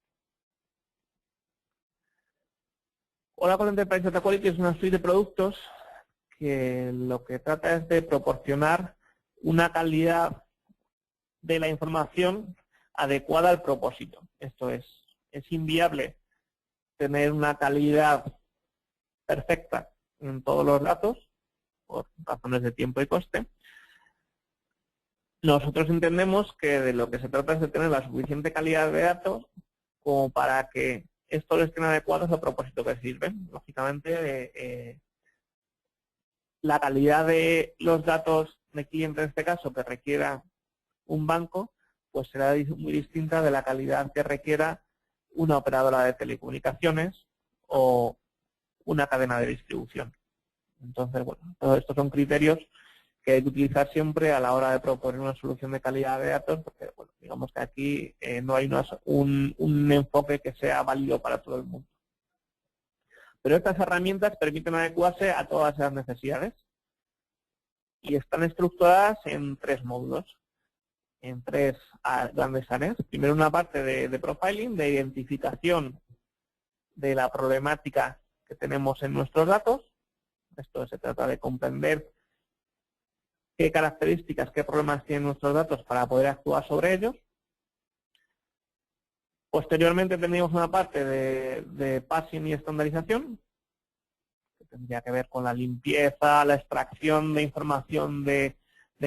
Oracle Enterprise Data Quality es una suite de productos que lo que trata es de proporcionar una calidad de la información adecuada al propósito. Esto es inviable tener una calidad perfecta en todos los datos, por razones de tiempo y coste. Nosotros entendemos que de lo que se trata es de tener la suficiente calidad de datos como para que estos estén adecuados al propósito que sirven. Lógicamente, la calidad de los datos de cliente, en este caso, que requiera un banco, pues será muy distinta de la calidad que requiera una operadora de telecomunicaciones o una cadena de distribución. Entonces, bueno, todos estos son criterios que hay que utilizar siempre a la hora de proponer una solución de calidad de datos, porque bueno, digamos que aquí no hay un enfoque que sea válido para todo el mundo. Pero estas herramientas permiten adecuarse a todas esas necesidades y están estructuradas en tres módulos, en tres grandes áreas. Primero una parte de profiling, de identificación de la problemática que tenemos en nuestros datos. Esto se trata de comprender qué características, qué problemas tienen nuestros datos para poder actuar sobre ellos. Posteriormente tendríamos una parte de parsing y estandarización, que tendría que ver con la limpieza, la extracción de información de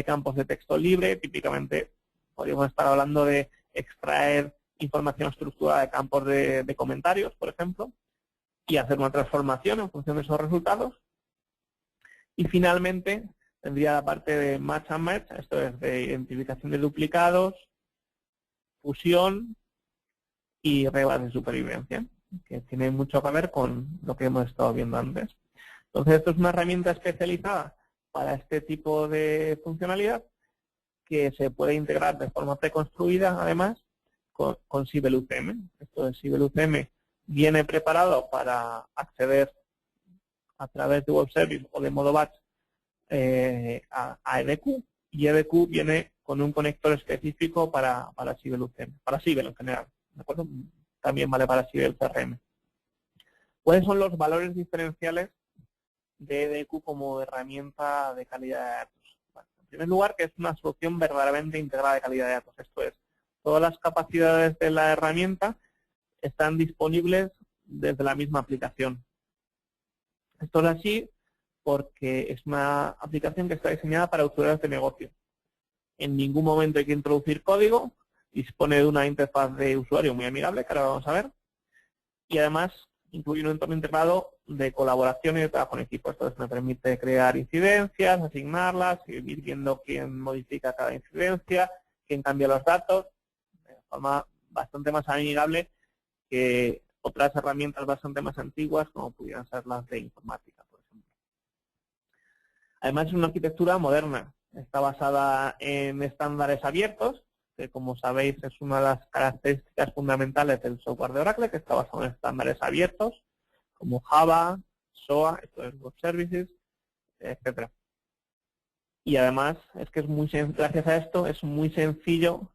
campos de texto libre. Típicamente podríamos estar hablando de extraer información estructurada de campos de comentarios, por ejemplo, y hacer una transformación en función de esos resultados. Y finalmente tendría la parte de match and merge, esto es de identificación de duplicados, fusión y reglas de supervivencia, que tiene mucho que ver con lo que hemos estado viendo antes. Entonces, esto es una herramienta especializada para este tipo de funcionalidad que se puede integrar de forma preconstruida, además, con Siebel UCM. Esto de Siebel UCM viene preparado para acceder a través de web service o de modo batch a EDQ, y EDQ viene con un conector específico para Siebel UCM, para Siebel en general, ¿de acuerdo? También vale para Siebel CRM. ¿Cuáles son los valores diferenciales de EDQ como herramienta de calidad de datos? Bueno, en primer lugar, que es una solución verdaderamente integrada de calidad de datos. Esto es, todas las capacidades de la herramienta están disponibles desde la misma aplicación. Esto es así porque es una aplicación que está diseñada para usuarios de negocio. En ningún momento hay que introducir código, dispone de una interfaz de usuario muy amigable, que ahora vamos a ver, y además incluye un entorno integrado de colaboración y de trabajo en equipo. Esto me permite crear incidencias, asignarlas, ir viendo quién modifica cada incidencia, quién cambia los datos, de forma bastante más amigable que otras herramientas bastante más antiguas, como pudieran ser las de informática, por ejemplo. Además, es una arquitectura moderna. Está basada en estándares abiertos, que como sabéis es una de las características fundamentales del software de Oracle, que está basado en estándares abiertos, como Java, SOA, esto es Web Services, etcétera. Y además, es que gracias a esto es muy sencillo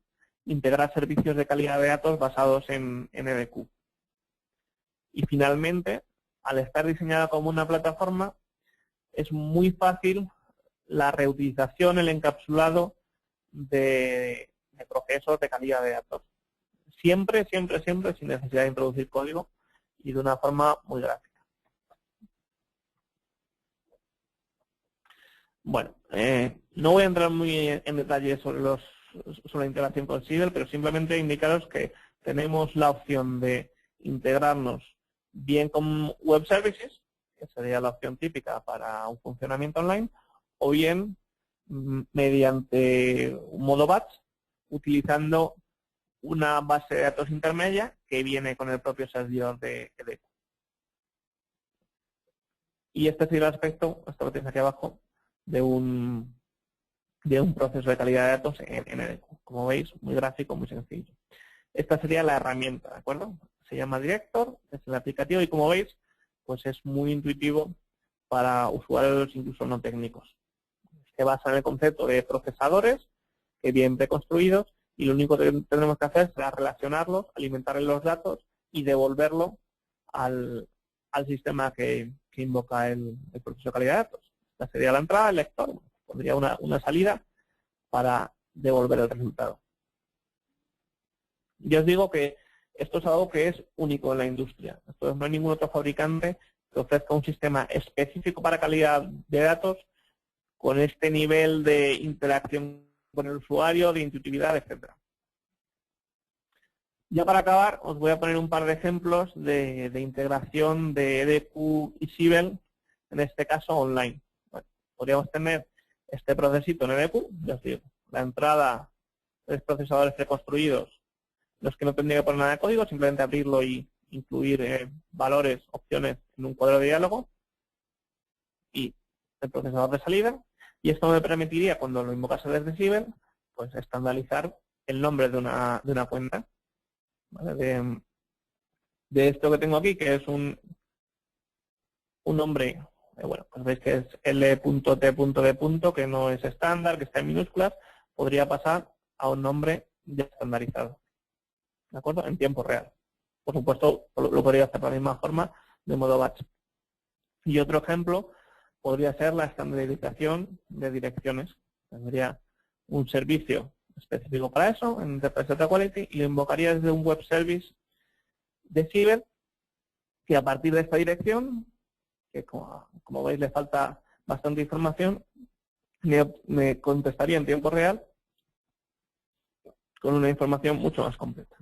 integrar servicios de calidad de datos basados en EDQ. Y finalmente, al estar diseñada como una plataforma, es muy fácil la reutilización, el encapsulado de procesos de calidad de datos. Siempre, siempre, siempre sin necesidad de introducir código y de una forma muy gráfica. Bueno, no voy a entrar muy en detalle sobre la integración con Siebel, pero simplemente indicaros que tenemos la opción de integrarnos bien con Web Services, que sería la opción típica para un funcionamiento online, o bien mediante un modo batch, utilizando una base de datos intermedia que viene con el propio servidor de EDQ. Y este sería el aspecto, esto lo tenéis aquí abajo, de un proceso de calidad de datos en EDQ. Como veis, muy gráfico, muy sencillo. Esta sería la herramienta, ¿de acuerdo? Se llama Director, es el aplicativo y como veis, pues es muy intuitivo para usuarios incluso no técnicos. Se basa en el concepto de procesadores que vienen preconstruidos y lo único que tenemos que hacer será relacionarlos, alimentarles los datos y devolverlo al sistema que invoca el proceso de calidad de datos. Esta sería la entrada, el lector, pondría una salida para devolver el resultado. Yo os digo que esto es algo que es único en la industria. Entonces, no hay ningún otro fabricante que ofrezca un sistema específico para calidad de datos con este nivel de interacción con el usuario, de intuitividad, etcétera. Ya para acabar, os voy a poner un par de ejemplos de integración de EDQ y Sibel, en este caso online. Bueno, podríamos tener este procesito en EDQ, ya os digo, la entrada de procesadores preconstruidos, los que no tendría que poner nada de código, simplemente abrirlo y incluir valores, opciones en un cuadro de diálogo y el procesador de salida. Y esto me permitiría, cuando lo invocase desde Sibel, pues estandarizar el nombre de una cuenta, ¿vale? De esto que tengo aquí, que es un nombre, bueno, pues veis que es L.T.D. que no es estándar, que está en minúsculas, podría pasar a un nombre ya estandarizado, ¿de acuerdo? En tiempo real. Por supuesto, lo podría hacer de la misma forma, de modo batch. Y otro ejemplo podría ser la estandarización de direcciones. Tendría un servicio específico para eso, en Enterprise Data Quality, y lo invocaría desde un web service de Sibel, que a partir de esta dirección, que como veis le falta bastante información, me contestaría en tiempo real con una información mucho más completa.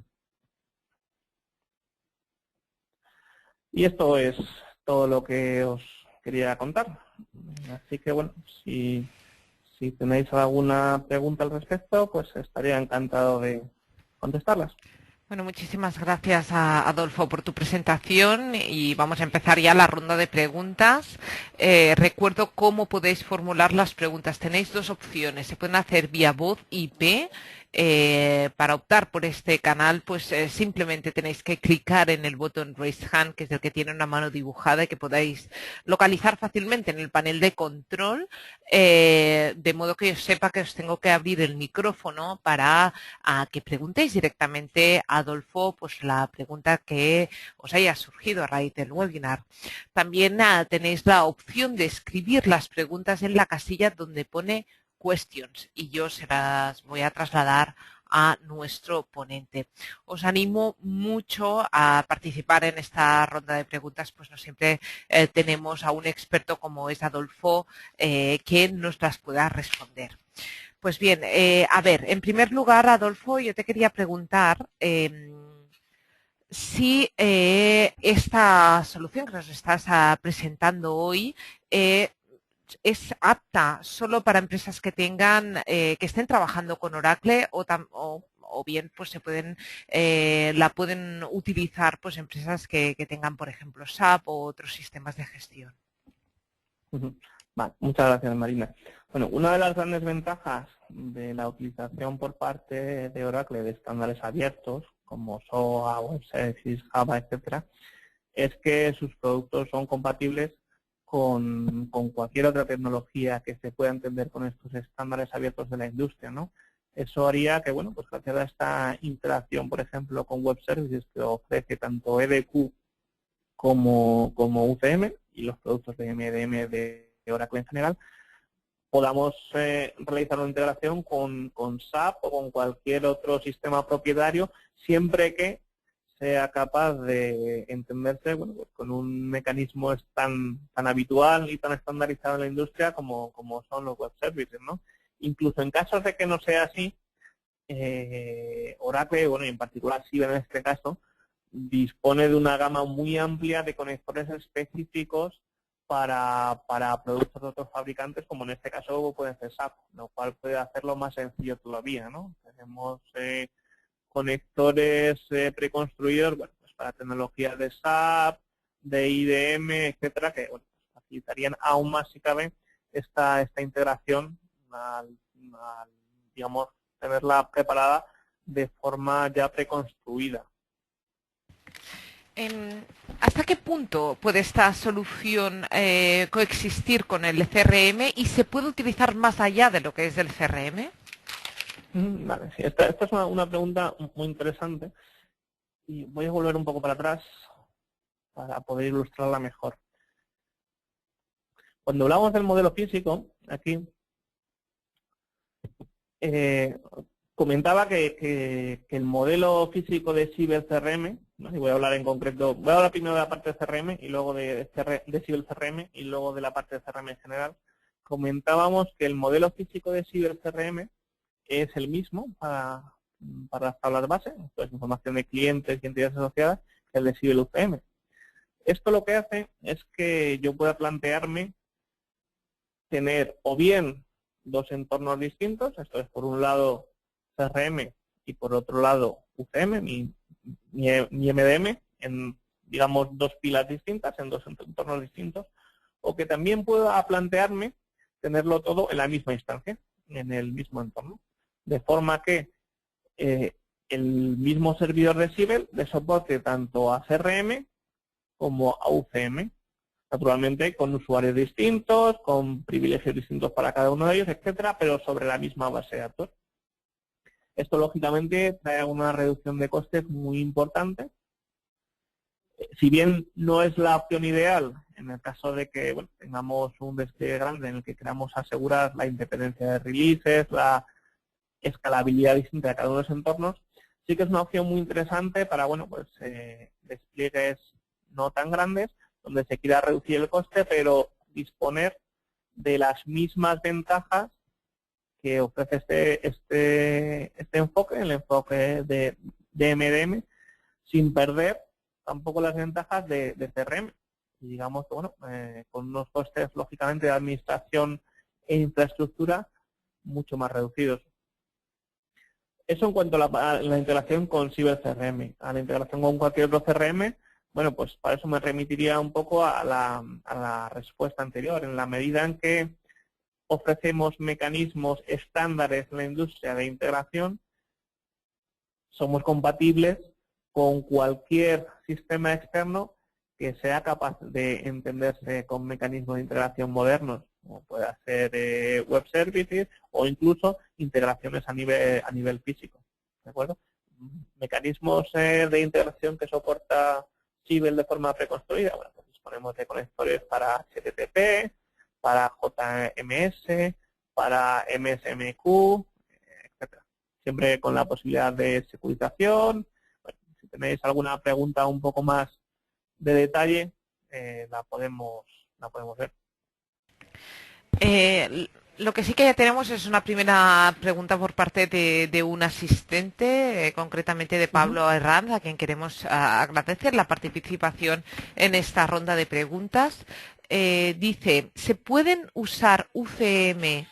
Y esto es todo lo que os quería contar. Así que bueno, si tenéis alguna pregunta al respecto, pues estaría encantado de contestarlas. Bueno, muchísimas gracias a Adolfo por tu presentación y vamos a empezar ya la ronda de preguntas. Recuerdo cómo podéis formular las preguntas. Tenéis dos opciones. Se pueden hacer vía voz IP. Para optar por este canal, pues simplemente tenéis que clicar en el botón Raise Hand, que es el que tiene una mano dibujada y que podáis localizar fácilmente en el panel de control, de modo que yo sepa que os tengo que abrir el micrófono para que preguntéis directamente a Adolfo pues la pregunta que os haya surgido a raíz del webinar. También tenéis la opción de escribir las preguntas en la casilla donde pone questions y yo se las voy a trasladar a nuestro ponente. Os animo mucho a participar en esta ronda de preguntas, pues no siempre tenemos a un experto como es Adolfo que nos las pueda responder. Pues bien, a ver, en primer lugar, Adolfo, yo te quería preguntar si esta solución que nos estás presentando hoy es apta solo para empresas que tengan, que estén trabajando con Oracle o bien pues la pueden utilizar pues empresas que tengan, por ejemplo, SAP o otros sistemas de gestión. Vale, muchas gracias, Marina. Bueno, una de las grandes ventajas de la utilización por parte de Oracle de estándares abiertos, como SOA, Web Services, Java, etcétera, es que sus productos son compatibles con cualquier otra tecnología que se pueda entender con estos estándares abiertos de la industria, ¿no? Eso haría que, bueno, pues gracias a esta interacción, por ejemplo, con Web Services que ofrece tanto EDQ como UCM y los productos de MDM de Oracle en general, podamos realizar una integración con SAP o con cualquier otro sistema propietario, siempre que sea capaz de entenderse bueno, pues con un mecanismo tan habitual y tan estandarizado en la industria como son los web services, ¿no? Incluso en casos de que no sea así, Oracle, bueno, y en particular Sibel en este caso, dispone de una gama muy amplia de conectores específicos para productos de otros fabricantes, como en este caso puede ser SAP, lo cual puede hacerlo más sencillo todavía, ¿no? Tenemos conectores preconstruidos, bueno, pues para tecnologías de SAP, de IDM, etcétera, que bueno, facilitarían aún más, si cabe, esta integración digamos, tenerla preparada de forma ya preconstruida. ¿Hasta qué punto puede esta solución coexistir con el CRM y se puede utilizar más allá de lo que es el CRM? Vale, sí, esta es una pregunta muy interesante y voy a volver un poco para atrás para poder ilustrarla mejor. Cuando hablamos del modelo físico, aquí comentaba que el modelo físico de CiberCRM, ¿no? Y voy a hablar en concreto, voy a hablar primero de la parte de CRM y luego de CiberCRM y luego de la parte de CRM en general. Comentábamos que el modelo físico de CiberCRM es el mismo para las tablas base, pues información de clientes y entidades asociadas, que el de CiberUCM. Esto lo que hace es que yo pueda plantearme tener o bien dos entornos distintos, esto es por un lado CRM y por otro lado UCM, mi MDM, en digamos dos pilas distintas, en dos entornos distintos, o que también pueda plantearme tenerlo todo en la misma instancia, en el mismo entorno, de forma que el mismo servidor de Ciber le soporte tanto a CRM como a UCM, naturalmente con usuarios distintos, con privilegios distintos para cada uno de ellos, etcétera, pero sobre la misma base de datos. Esto, lógicamente, trae una reducción de costes muy importante. Si bien no es la opción ideal, en el caso de que bueno, tengamos un despliegue grande en el que queramos asegurar la independencia de releases, la escalabilidad distinta de cada uno de los entornos, sí que es una opción muy interesante para bueno, pues despliegues no tan grandes, donde se quiera reducir el coste, pero disponer de las mismas ventajas que ofrece este enfoque, el enfoque de MDM, sin perder tampoco las ventajas de CRM. Y digamos que, bueno, con unos costes, lógicamente, de administración e infraestructura mucho más reducidos. Eso en cuanto a la integración con CiberCRM. A la integración con cualquier otro CRM, bueno, pues para eso me remitiría un poco a la respuesta anterior, en la medida en que ofrecemos mecanismos estándares en la industria de integración, somos compatibles con cualquier sistema externo que sea capaz de entenderse con mecanismos de integración modernos, como puede ser web services o incluso integraciones a nivel físico. ¿De acuerdo? Mecanismos de integración que soporta Ciber de forma preconstruida, bueno, pues disponemos de conectores para HTTP, para JMS, para MSMQ, etcétera. Siempre con la posibilidad de securización. Bueno, si tenéis alguna pregunta un poco más de detalle, la podemos ver. Lo que sí que ya tenemos es una primera pregunta por parte de un asistente, concretamente de Pablo Herranz, a quien queremos agradecer la participación en esta ronda de preguntas. Dice, ¿se puede usar UCM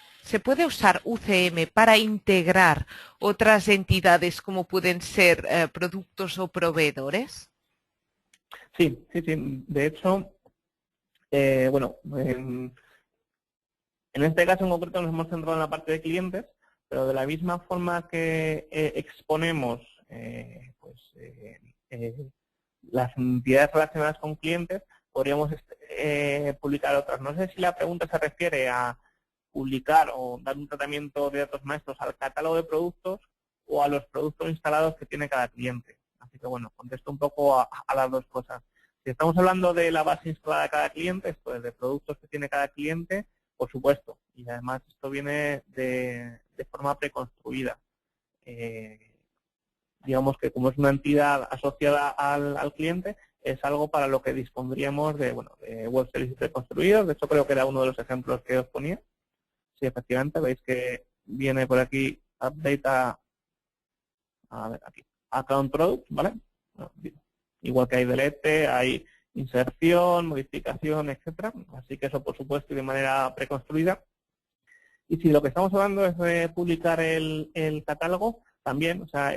para integrar otras entidades como pueden ser productos o proveedores? Sí. De hecho, bueno, en este caso en concreto nos hemos centrado en la parte de clientes, pero de la misma forma que exponemos las entidades relacionadas con clientes, podríamos publicar otras. No sé si la pregunta se refiere a publicar o dar un tratamiento de datos maestros al catálogo de productos o a los productos instalados que tiene cada cliente. Así que bueno, contesto un poco a las dos cosas. Si estamos hablando de la base instalada de cada cliente, pues de productos que tiene cada cliente, por supuesto. Y además esto viene de forma preconstruida. Digamos que como es una entidad asociada al cliente, es algo para lo que dispondríamos de web services preconstruidos. De hecho, creo que era uno de los ejemplos que os ponía. Sí, efectivamente, veis que viene por aquí update a ver, aquí, account product, ¿vale? Bueno, igual que hay delete, hay inserción, modificación, etcétera. Así que eso, por supuesto, de manera preconstruida. Y si lo que estamos hablando es de publicar el catálogo, también, o sea,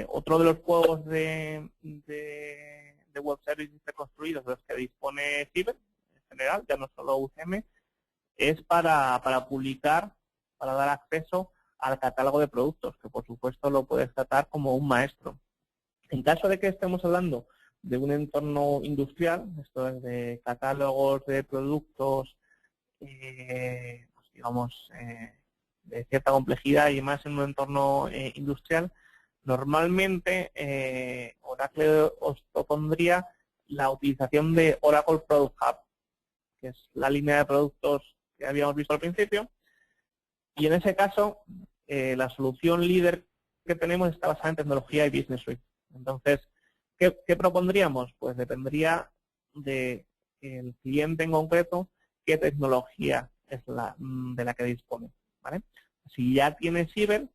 otro de los juegos de web services preconstruidos de los que dispone Ciber, en general, ya no solo UCM, es para publicar, para dar acceso al catálogo de productos, que por supuesto lo puedes tratar como un maestro. En caso de que estemos hablando de un entorno industrial, esto es de catálogos de productos, digamos, de cierta complejidad y más en un entorno industrial, normalmente Oracle os propondría la utilización de Oracle Product Hub, que es la línea de productos que habíamos visto al principio, y en ese caso la solución líder que tenemos está basada en tecnología y Business Suite. Entonces, ¿qué propondríamos? Pues dependería del cliente en concreto qué tecnología es de la que dispone, ¿vale? Si ya tiene Ciber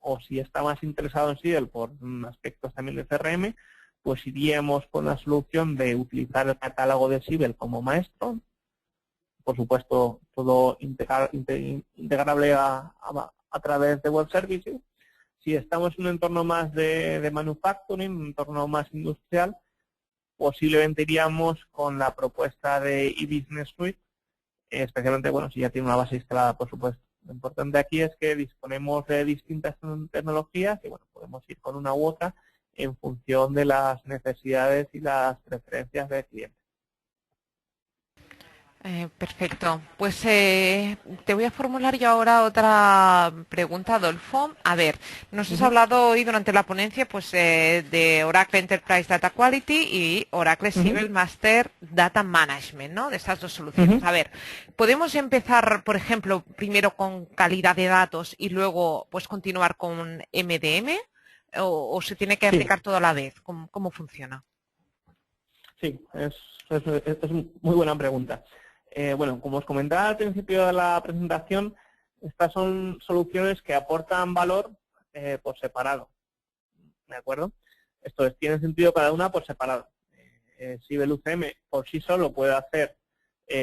o si está más interesado en Ciber por aspectos también de CRM, pues iríamos con la solución de utilizar el catálogo de Ciber como maestro. Por supuesto, todo integrable a través de web services. Si estamos en un entorno más de manufacturing, un entorno más industrial, posiblemente iríamos con la propuesta de eBusiness Suite, especialmente, bueno, si ya tiene una base instalada, por supuesto. Lo importante aquí es que disponemos de distintas tecnologías y, bueno, podemos ir con una u otra en función de las necesidades y las preferencias del cliente. Perfecto. Pues te voy a formular yo ahora otra pregunta, Adolfo. A ver, nos has hablado hoy durante la ponencia pues de Oracle Enterprise Data Quality y Oracle Civil Master Data Management, ¿no? De estas dos soluciones. A ver, ¿podemos empezar, por ejemplo, primero con calidad de datos y luego pues continuar con MDM? ¿O se tiene que aplicar todo a la vez? ¿Cómo funciona? Sí, es muy buena pregunta. Bueno, como os comentaba al principio de la presentación, estas son soluciones que aportan valor por separado, ¿de acuerdo? Esto es, tiene sentido cada una por separado. Ciber UCM por sí solo puede hacer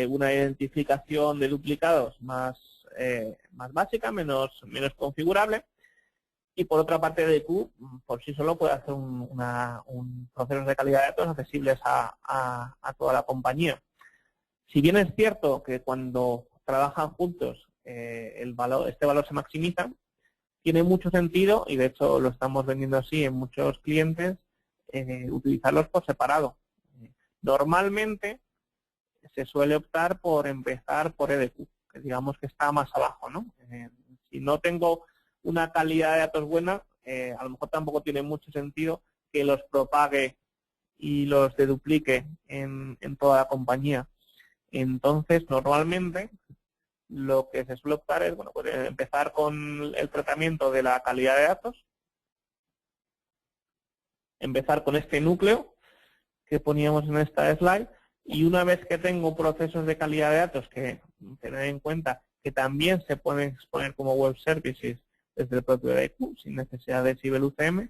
una identificación de duplicados más básica, menos configurable, y por otra parte DQ por sí solo puede hacer un proceso de calidad de datos accesibles a toda la compañía. Si bien es cierto que cuando trabajan juntos este valor se maximiza, tiene mucho sentido, y de hecho lo estamos vendiendo así en muchos clientes, utilizarlos por separado. Normalmente se suele optar por empezar por EDQ, que digamos que está más abajo, ¿no? Si no tengo una calidad de datos buena, a lo mejor tampoco tiene mucho sentido que los propague y los deduplique en toda la compañía. Entonces, normalmente, lo que se suele optar es, bueno, pues empezar con el tratamiento de la calidad de datos, empezar con este núcleo que poníamos en esta slide, y una vez que tengo procesos de calidad de datos que tener en cuenta que también se pueden exponer como web services desde el propio DQ, sin necesidad de Ciber UCM,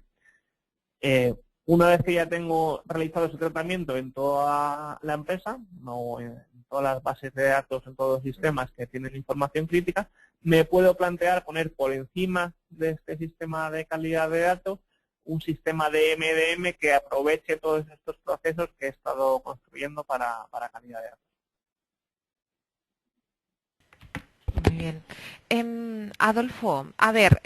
una vez que ya tengo realizado ese tratamiento en toda la empresa, o en todas las bases de datos, en todos los sistemas que tienen información crítica, me puedo plantear poner por encima de este sistema de calidad de datos un sistema de MDM que aproveche todos estos procesos que he estado construyendo para calidad de datos. Muy bien. Adolfo, a ver,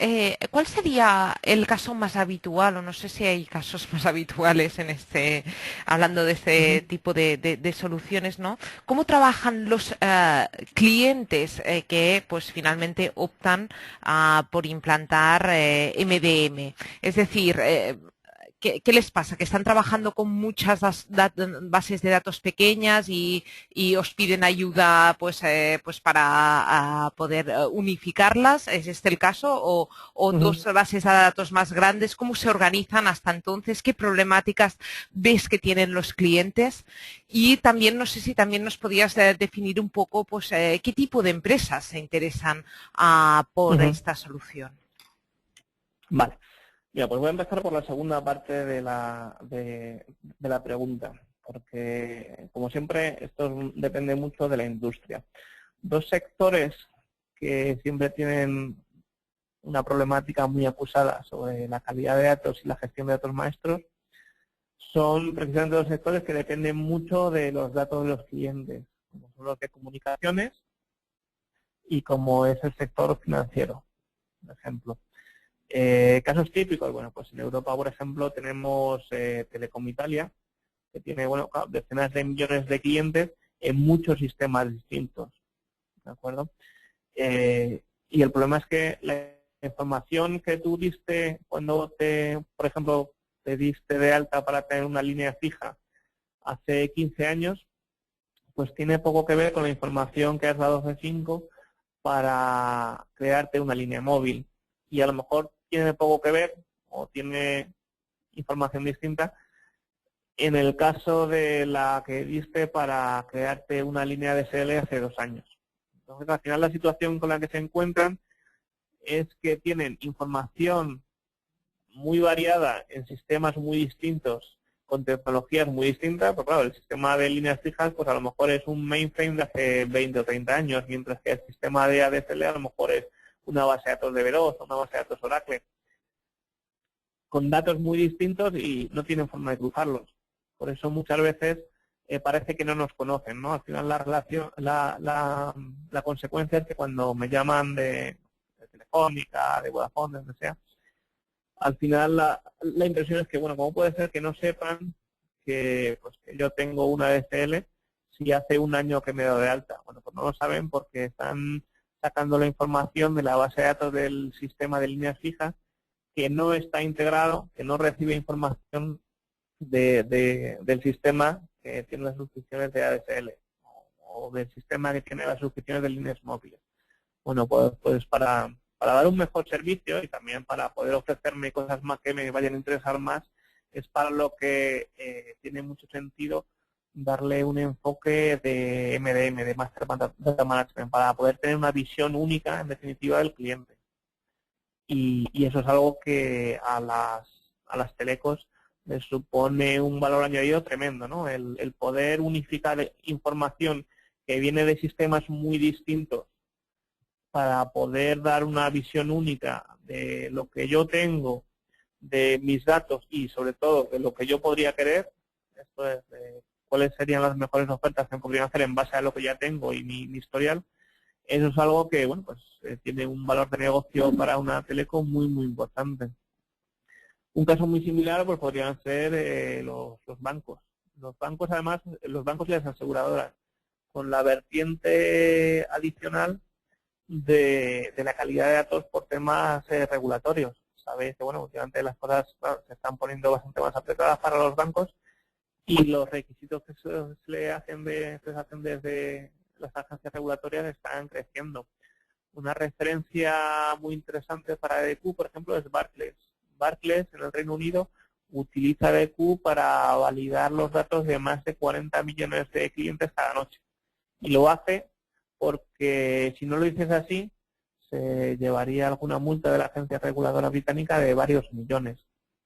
¿cuál sería el caso más habitual, o no sé si hay casos más habituales en hablando de este tipo de soluciones, ¿no? ¿Cómo trabajan los clientes que pues finalmente optan por implantar MDM? Es decir, ¿qué les pasa? ¿Que están trabajando con muchas bases de datos pequeñas y os piden ayuda pues para poder unificarlas? ¿Es este el caso? ¿O dos bases de datos más grandes? ¿Cómo se organizan hasta entonces? ¿Qué problemáticas ves que tienen los clientes? Y también, no sé si también nos podías definir un poco pues qué tipo de empresas se interesan por esta solución. Vale. Mira, pues voy a empezar por la segunda parte de la pregunta. porque, como siempre, esto depende mucho de la industria. Dos sectores que siempre tienen una problemática muy acusada sobre la calidad de datos y la gestión de datos maestros son precisamente los sectores que dependen mucho de los datos de los clientes, como son los de comunicaciones y como es el sector financiero, por ejemplo. Casos típicos, bueno, pues en Europa, por ejemplo, tenemos Telecom Italia, que tiene, bueno, decenas de millones de clientes en muchos sistemas distintos, ¿de acuerdo? Y el problema es que la información que tú diste cuando por ejemplo, te diste de alta para tener una línea fija hace 15 años, pues tiene poco que ver con la información que has dado hace 5 para crearte una línea móvil. Y a lo mejor tiene poco que ver o tiene información distinta en el caso de la que diste para crearte una línea DSL hace 2 años. Entonces, al final la situación con la que se encuentran es que tienen información muy variada en sistemas muy distintos, con tecnologías muy distintas, pero claro, el sistema de líneas fijas pues a lo mejor es un mainframe de hace 20 o 30 años, mientras que el sistema de ADSL a lo mejor es una base de datos de B2 o una base de datos Oracle, con datos muy distintos y no tienen forma de cruzarlos. Por eso muchas veces parece que no nos conocen, ¿no? Al final la relación, la consecuencia es que cuando me llaman de Telefónica, de Vodafone, de donde sea, al final la impresión es que, bueno, ¿cómo puede ser que no sepan que, pues, que yo tengo una DSL si hace 1 año que me he dado de alta? Bueno, pues no lo saben porque están sacando la información de la base de datos del sistema de líneas fijas que no está integrado, que no recibe información del sistema que tiene las suscripciones de ADSL o del sistema que tiene las suscripciones de líneas móviles. Bueno, pues para dar un mejor servicio y también para poder ofrecerme cosas más que me vayan a interesar más, es para lo que tiene mucho sentido darle un enfoque de MDM, de Master Data Management, para poder tener una visión única, en definitiva, del cliente. Y eso es algo que a las telecos les supone un valor añadido tremendo, ¿no? El poder unificar información que viene de sistemas muy distintos para poder dar una visión única de lo que yo tengo, de mis datos y sobre todo de lo que yo podría querer. Esto es cuáles serían las mejores ofertas que me podrían hacer en base a lo que ya tengo y mi historial. Eso es algo que, bueno, pues tiene un valor de negocio para una telecom muy, muy importante. Un caso muy similar pues podrían ser los bancos. Los bancos, además, los bancos y las aseguradoras, con la vertiente adicional de la calidad de datos por temas regulatorios. Sabéis que, bueno, últimamente las cosas, claro, se están poniendo bastante más apretadas para los bancos y los requisitos que se les hacen desde las agencias regulatorias están creciendo. Una referencia muy interesante para EDQ, por ejemplo, es Barclays. Barclays, en el Reino Unido, utiliza EDQ para validar los datos de más de 40 millones de clientes cada noche. Y lo hace porque si no lo dices así, se llevaría alguna multa de la agencia reguladora británica de varios millones.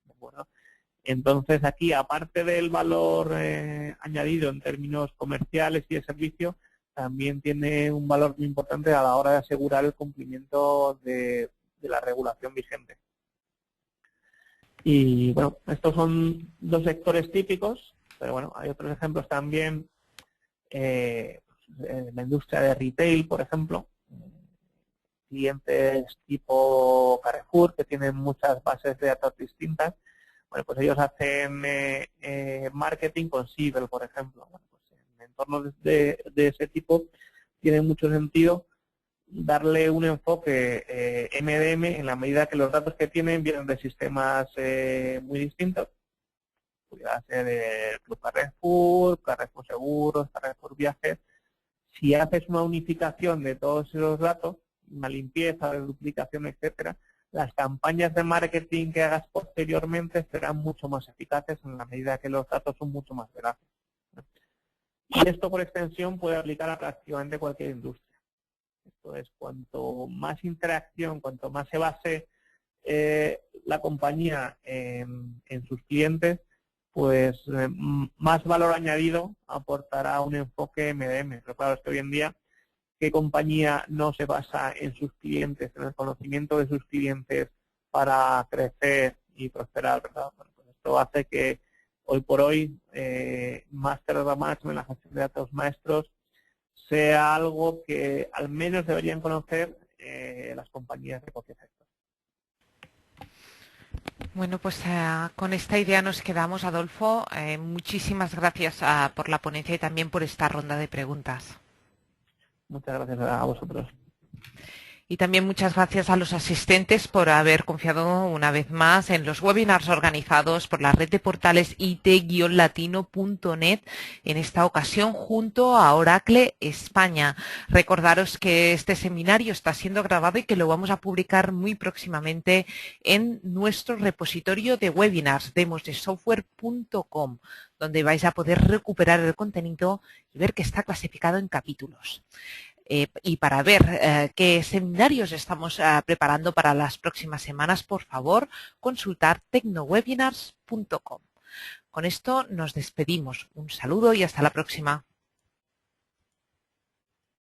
¿De acuerdo? Entonces aquí, aparte del valor añadido en términos comerciales y de servicio, también tiene un valor muy importante a la hora de asegurar el cumplimiento de la regulación vigente. Y bueno, estos son 2 sectores típicos, pero bueno, hay otros ejemplos también, la industria de retail, por ejemplo, clientes tipo Carrefour que tienen muchas bases de datos distintas. Bueno, pues ellos hacen marketing con Siebel, por ejemplo. Bueno, pues en entornos de ese tipo tiene mucho sentido darle un enfoque MDM en la medida que los datos que tienen vienen de sistemas muy distintos. Pudiera ser el Club Carrefour, Carrefour Seguros, Carrefour Viajes. Si haces una unificación de todos esos datos, una limpieza, de duplicación, etcétera, las campañas de marketing que hagas posteriormente serán mucho más eficaces en la medida que los datos son mucho más veraces. Y esto, por extensión, puede aplicar a prácticamente cualquier industria. Esto es, cuanto más interacción, cuanto más se base la compañía en sus clientes, pues más valor añadido aportará un enfoque MDM. Pero claro, es que hoy en día, ¿qué compañía no se basa en sus clientes, en el conocimiento de sus clientes para crecer y prosperar, ¿verdad? Bueno, pues esto hace que hoy por hoy Master Data Management, la gestión de datos maestros, sea algo que al menos deberían conocer las compañías de cualquier sector. Bueno, pues con esta idea nos quedamos, Adolfo. Muchísimas gracias por la ponencia y también por esta ronda de preguntas. Muchas gracias a vosotros. Y también muchas gracias a los asistentes por haber confiado una vez más en los webinars organizados por la red de portales it-latino.net, en esta ocasión junto a Oracle España. Recordaros que este seminario está siendo grabado y que lo vamos a publicar muy próximamente en nuestro repositorio de webinars, demosdesoftware.com, donde vais a poder recuperar el contenido y ver que está clasificado en capítulos. Y para ver qué seminarios estamos preparando para las próximas semanas, por favor, consultar tecnowebinars.com. Con esto nos despedimos. Un saludo y hasta la próxima.